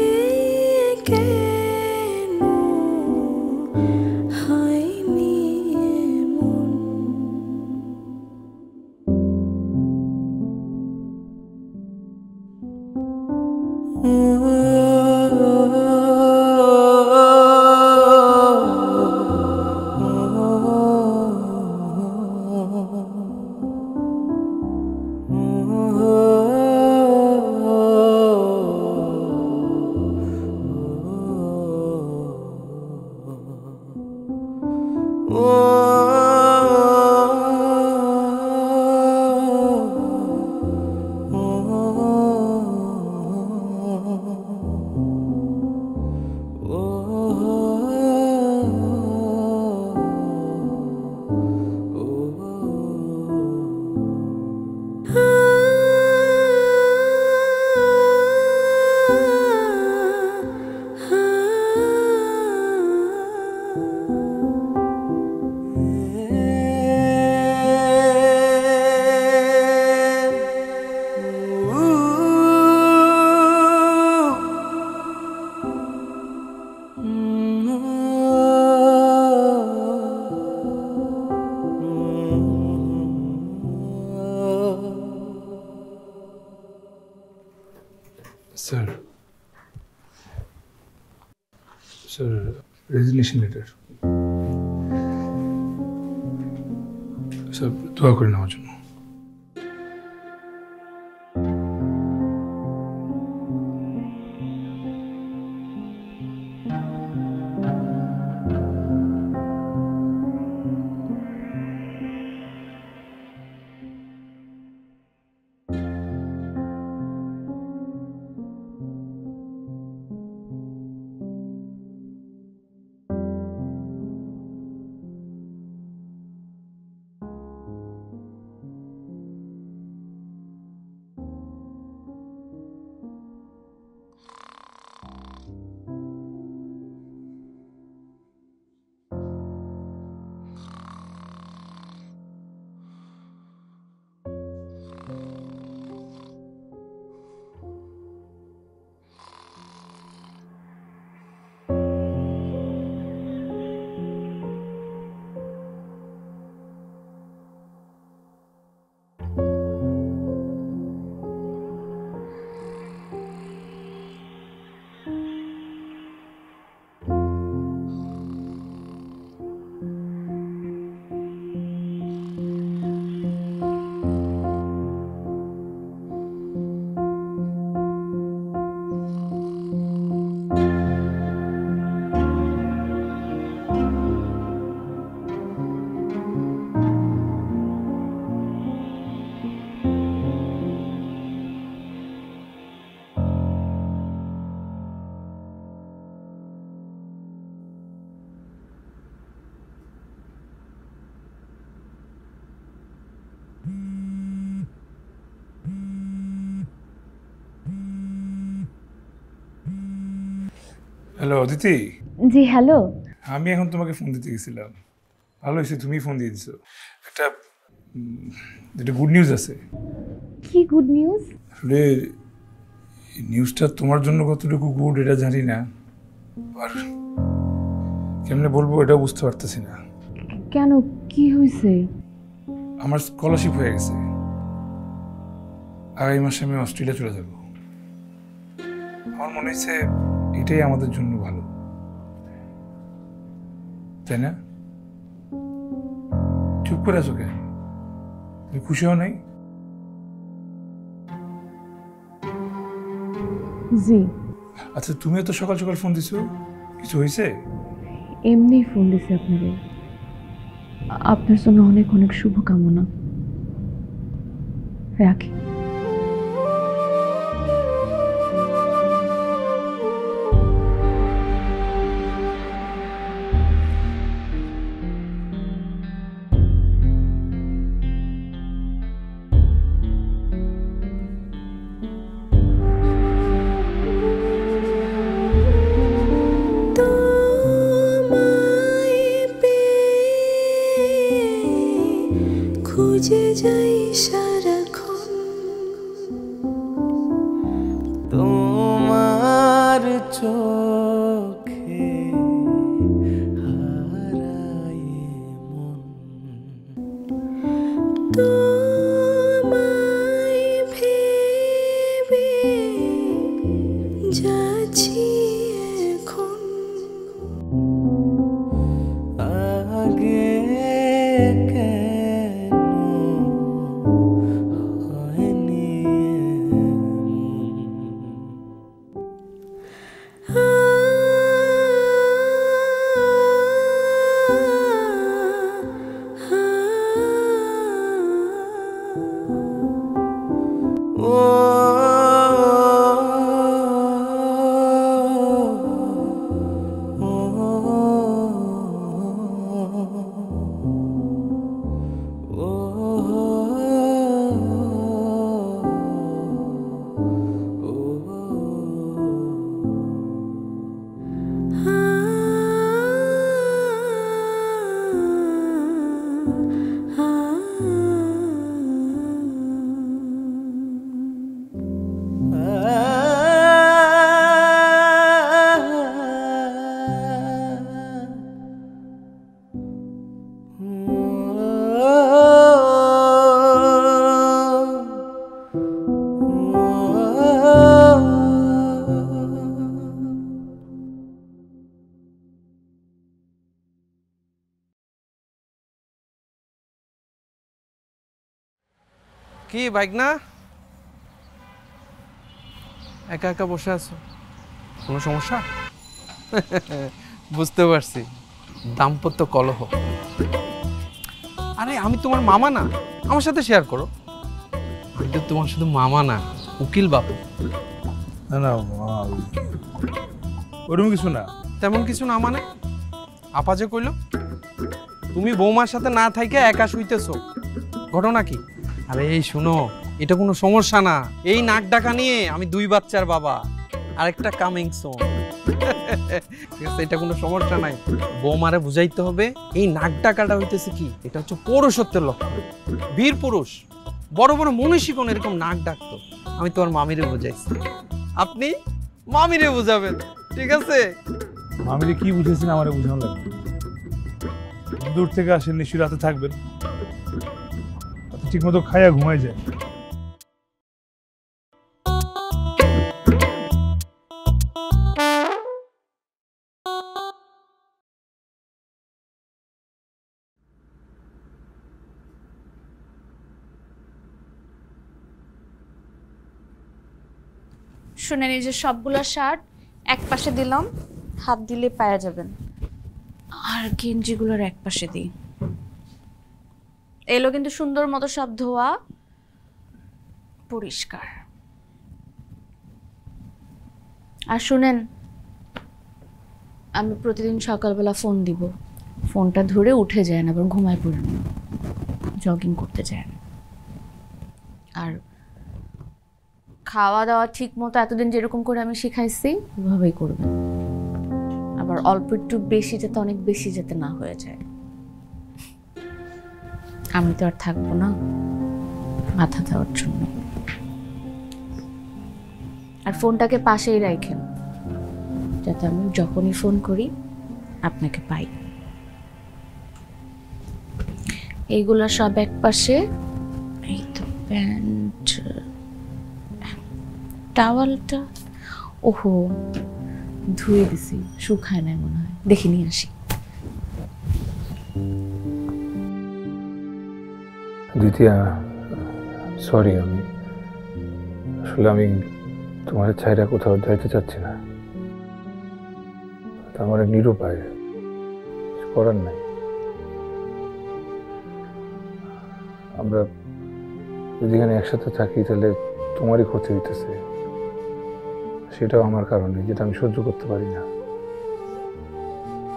স্যার, রেজিগনেশন লেটার। স্যার, দোয়া করেন আমার জন্য। হ্যালো অদিতি। জি হ্যালো। আমি এখন তোমাকে ফোন দিতে গেছিলাম, ভালো হয়েছে তুমি ফোন দিয়ে দিছো। একটা গুড নিউজ আছে। কি গুড নিউজ? আসলে নিউজটা তোমার জন্য কতটুকু গুড এটা জানি না, আর কেমনে বলবো এটাও বুঝতে পারতেছি না। কেন, কি হয়েছে? আমার স্কলারশিপ হয়ে গেছে, আগামী মাসে আমি অস্ট্রেলিয়া চলে যাব। আমার মনে হচ্ছে এটাই আমাদের জন্য ভালো, তাই না? চুপ করে আছো কেন? তুমি খুশি হও নাই? জি। আচ্ছা তুমি এত সকাল সকাল ফোন দিছো, কিছু হয়েছে? এমনি ফোন দিছি আপনাকে, আপনার জন্য অনেক অনেক শুভকামনা। রাখি। খুঁজে যাই সারাক্ষণ তোমার চোখে হারায় মন তোমায় ভেবে যাচ্ছি এখন আগে কি বাইক না একা একা বসে আছো, কোনো সমস্যা? বুঝতে পারছি, দাম্পত্য কলহ। আরে আমি তোমার মামা না, আমার সাথে শেয়ার করো। আমি তো তোমার শুধু মামা না, উকিল বাপু। না না ওরকম কিছু না। তেমন কিছু না মানে? আপা যে কইল তুমি বৌমার সাথে না থাইকে একা শুইতেছো, ঘটনা কি? আরে এই শুনো, এটা কোনো সমস্যা না। এই নাক ডাকা নিয়ে আমি 2 বাচ্চার বাবা, আরেকটা কামিং সুন। ঠিক আছে, এটা কোনো সমস্যা নাই। বৌমারে বুঝাইতে হবে এই নাক ডাকাটা হইতেছে কি, এটা হচ্ছে পৌরুষত্বের লক্ষণ। বীর পুরুষ, বড় বড় মনীষী কোন এরকম নাক ডাকতো। আমি তোমার মামিরে বুঝাইছি, আপনি মামিরে বুঝাবেন। ঠিক আছে? মামিরে কি বুঝেছেন আমারে বুঝানো লাগবে। দূর থেকে আসেন, নিশ্চয়ই রাতে থাকবেন, ঠিক মতো খায়া ঘুমাই যায়। শুনেন, এই যে সবগুলো শার্ট এক পাশে দিলাম, হাত দিলে পাওয়া যাবেন, আর গেঞ্জিগুলোর এক পাশে দিই। এলো কিন্তু সুন্দর মতো সব ধোয়া পরিষ্কার। আর শুনেন, আমি প্রতিদিন সকালবেলা ফোন দিব, ফোনটা ধরে উঠে যায় না, আবার ঘুমায় পড়েন, জগিং করতে যায় না। আর খাওয়া দাওয়া ঠিক মতো এতদিন যেরকম করে আমি শিখাইছি ওইভাবেই করবেন। আবার অল্প একটু বেশি যাতে অনেক বেশি যাতে না হয়ে যায়। আমি তো আর থাকবো না মাথা দেওয়ার জন্য। আর ফোনটাকে পাশেই রাখেন যাতে আমি যখনই ফোন করি আপনাকে পাই। এইগুলা সব এক পাশে। এই তো প্যান্ট, টাওয়ালটা ওহো ধুয়ে দিছি, শুকায় নাই মনে হয়, দেখে নিয়ে আসি। দ্বিতীয়া সরি, আমি তোমার ছাইরা কোথাও যাইতে চাচ্ছি না। আমার এক নিরুপায়, করার নাই। আমরা যদি এখানে একসাথে থাকি তাহলে তোমারই ক্ষতি হইতেছে, সেটাও আমার কারণে, যেটা আমি সহ্য করতে পারি না।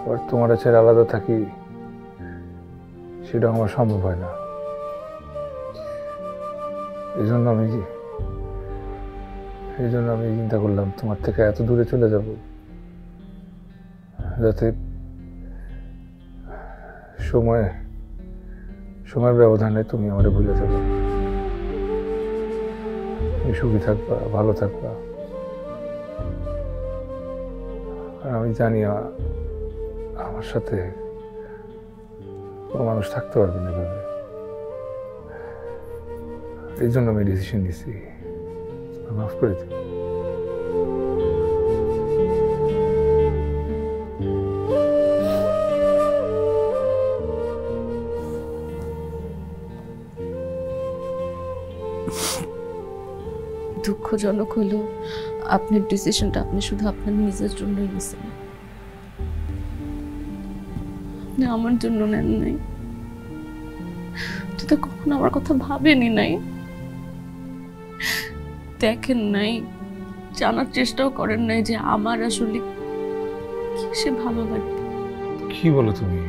আবার তোমার ছেড়ে আলাদা থাকি, সেটাও আমার সম্ভব হয় না। এই জন্য আমি চিন্তা করলাম তোমার থেকে এত দূরে চলে যাব, যাতে সময়ের ব্যবধানে তুমি আমারে ভুলে যাবে, তুমি সুখী থাকবা, ভালো থাকবা। আর আমি জানি আমার সাথে কোনো মানুষ থাকতে পারবে না এভাবে। এই জন্য আমি ডিসিশন নিছি, মাফ করে দিই। দুঃখজনক হলো আপনার ডিসিশনটা আপনি শুধু আপনার নিজের জন্যই নিয়েছেন, আপনি আমার জন্য নেন নাই। তুই তো কখনো আমার কথা ভাবেনি নাই, দেখেন নাই, জানার চেষ্টাও করেন নাই যে আমার আসলে কিসে ভালো লাগে। কি বলো তুমি?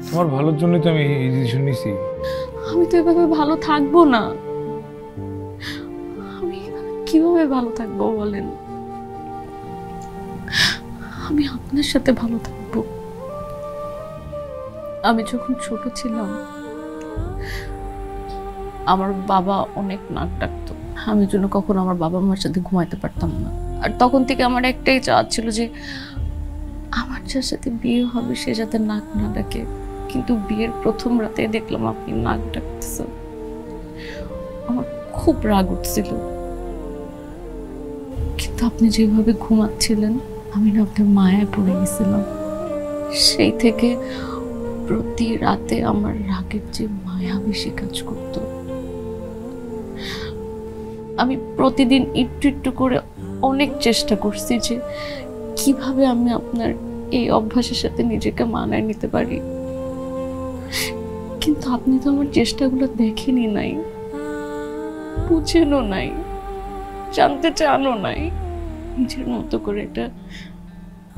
তোমার ভালোর জন্যই তো আমি এই ডিসিশন নিছি। আমি তো এভাবে ভালো থাকবো না। আমি কিভাবে ভালো থাকবো বলেন? আমি আপনার সাথে ভালো থাকবো। আমি যখন ছোট ছিলাম আমার বাবা অনেক নাক ডাকতো, আমি জন্য কখনো আমার বাবা মার সাথে ঘুমাইতে পারতাম না। আর তখন থেকে আমার একটাই চাওয়া ছিল যে আমার যার সাথে বিয়ে হবে সে যাতে নাক না ডাকে। কিন্তু বিয়ের প্রথম রাতে দেখলাম আপনি নাক ডাকতেছেন, আমার খুব রাগ উঠছিল। কিন্তু আপনি যেভাবে ঘুমাচ্ছিলেন আমি না আপনার মায়ায় পড়ে গেছিলাম। সেই থেকে প্রতি রাতে আমার রাগের যে মায়া বেশি কাজ করত। আমি প্রতিদিন একটু একটু করে অনেক চেষ্টা করছি যে কিভাবে আমি আপনার এই অভ্যাসের সাথে নিজেকে মানায় নিতে পারি, কিন্তু আপনি তো আমার চেষ্টাগুলো দেখেনি নাই, বুঝেনও নাই, জানতে চানও নাই। নিজের মতো করে একটা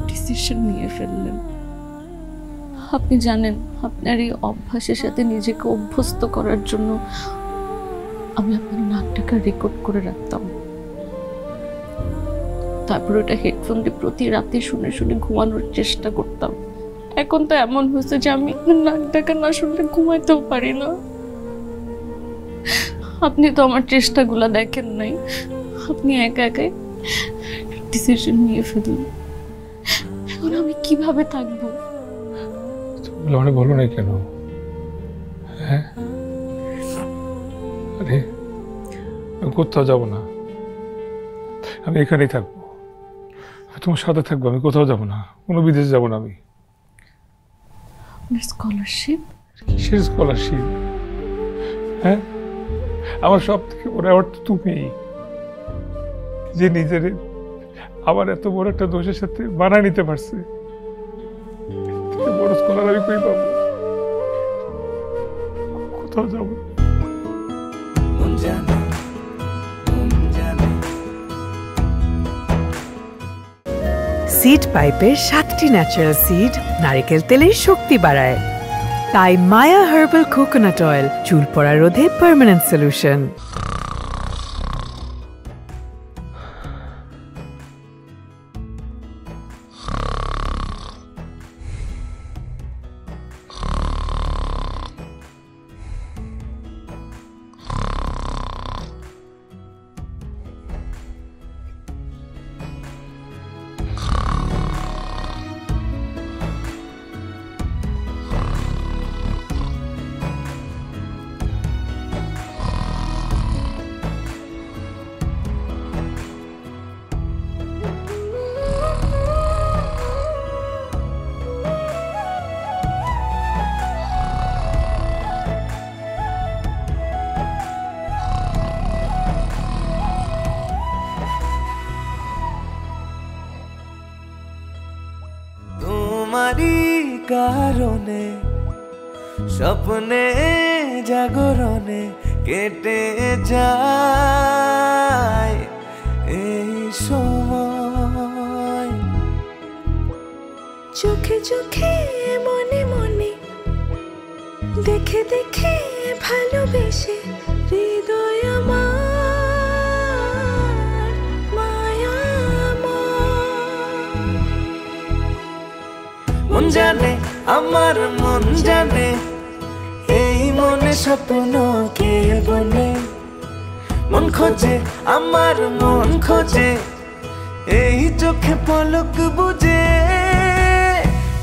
ডিসিশন নিয়ে ফেললেন। আপনি জানেন আপনার এই অভ্যাসের সাথে নিজেকে অভ্যস্ত করার জন্য আমি আপনার নাকটাকে রেকর্ড করে রাখতাম, তারপর ওটা হেডফোন দিয়ে প্রতি রাতে শুনে শুনে ঘুমানোর চেষ্টা করতাম। এখন তো এমন হয়েছে যে আমি নাক ডাকা না শুনলে ঘুমাইতেও পারি না। আপনি তো আমার চেষ্টাগুলো দেখেন নাই, আপনি একা একাই ডিসিশন নিয়ে ফেললেন। এখন আমি কিভাবে থাকবো? লড়ে বলো না কেন? হ্যাঁ, আরে আমি কোথাও যাবো না, আমি এখানেই থাকবো, তোমার সাথে থাকবো, আমি কোথাও যাবো না, কোনো বিদেশে যাবো না। আমি স্কলারশিপ? কিসের স্কলারশিপ? হ্যাঁ, আমার সব থেকে বড় অ্যাওয়ার্ড তো তুমি, যে নিজের আবার এত বড় একটা দোষের সাথে বানায় নিতে পারছে। বড় স্কলার আমি কই পাবো? কোথাও যাবো। সিড পাইপের 7টি ন্যাচারাল সিড নারকেল তেলের শক্তি বাড়ায়। তাই মায়া হার্বাল কোকোনাট অয়েল চুল পড়া রোধে পার্মানেন্ট সলিউশন। কারণে স্বপ্নে জাগরণে কেটে যায় এই সময়। চোখে চোখে মনে মনে দেখে দেখে ভালোবেসে হৃদয় আমার মায়াময়। মন জানে আমার মন জানে এই মনে স্বপ্ন কে বনে। মন খোঁজে আমার মন খোঁজে এই চোখে পলক বুঝে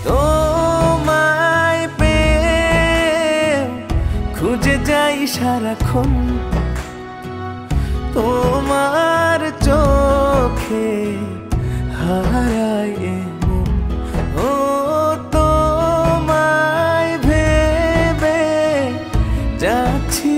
তোমায় পেয়ে খুঁজে যাই সারাক্ষণ তোমার চোখে হারায় এ মন। ও তোমায় ভেবে যাচ্ছি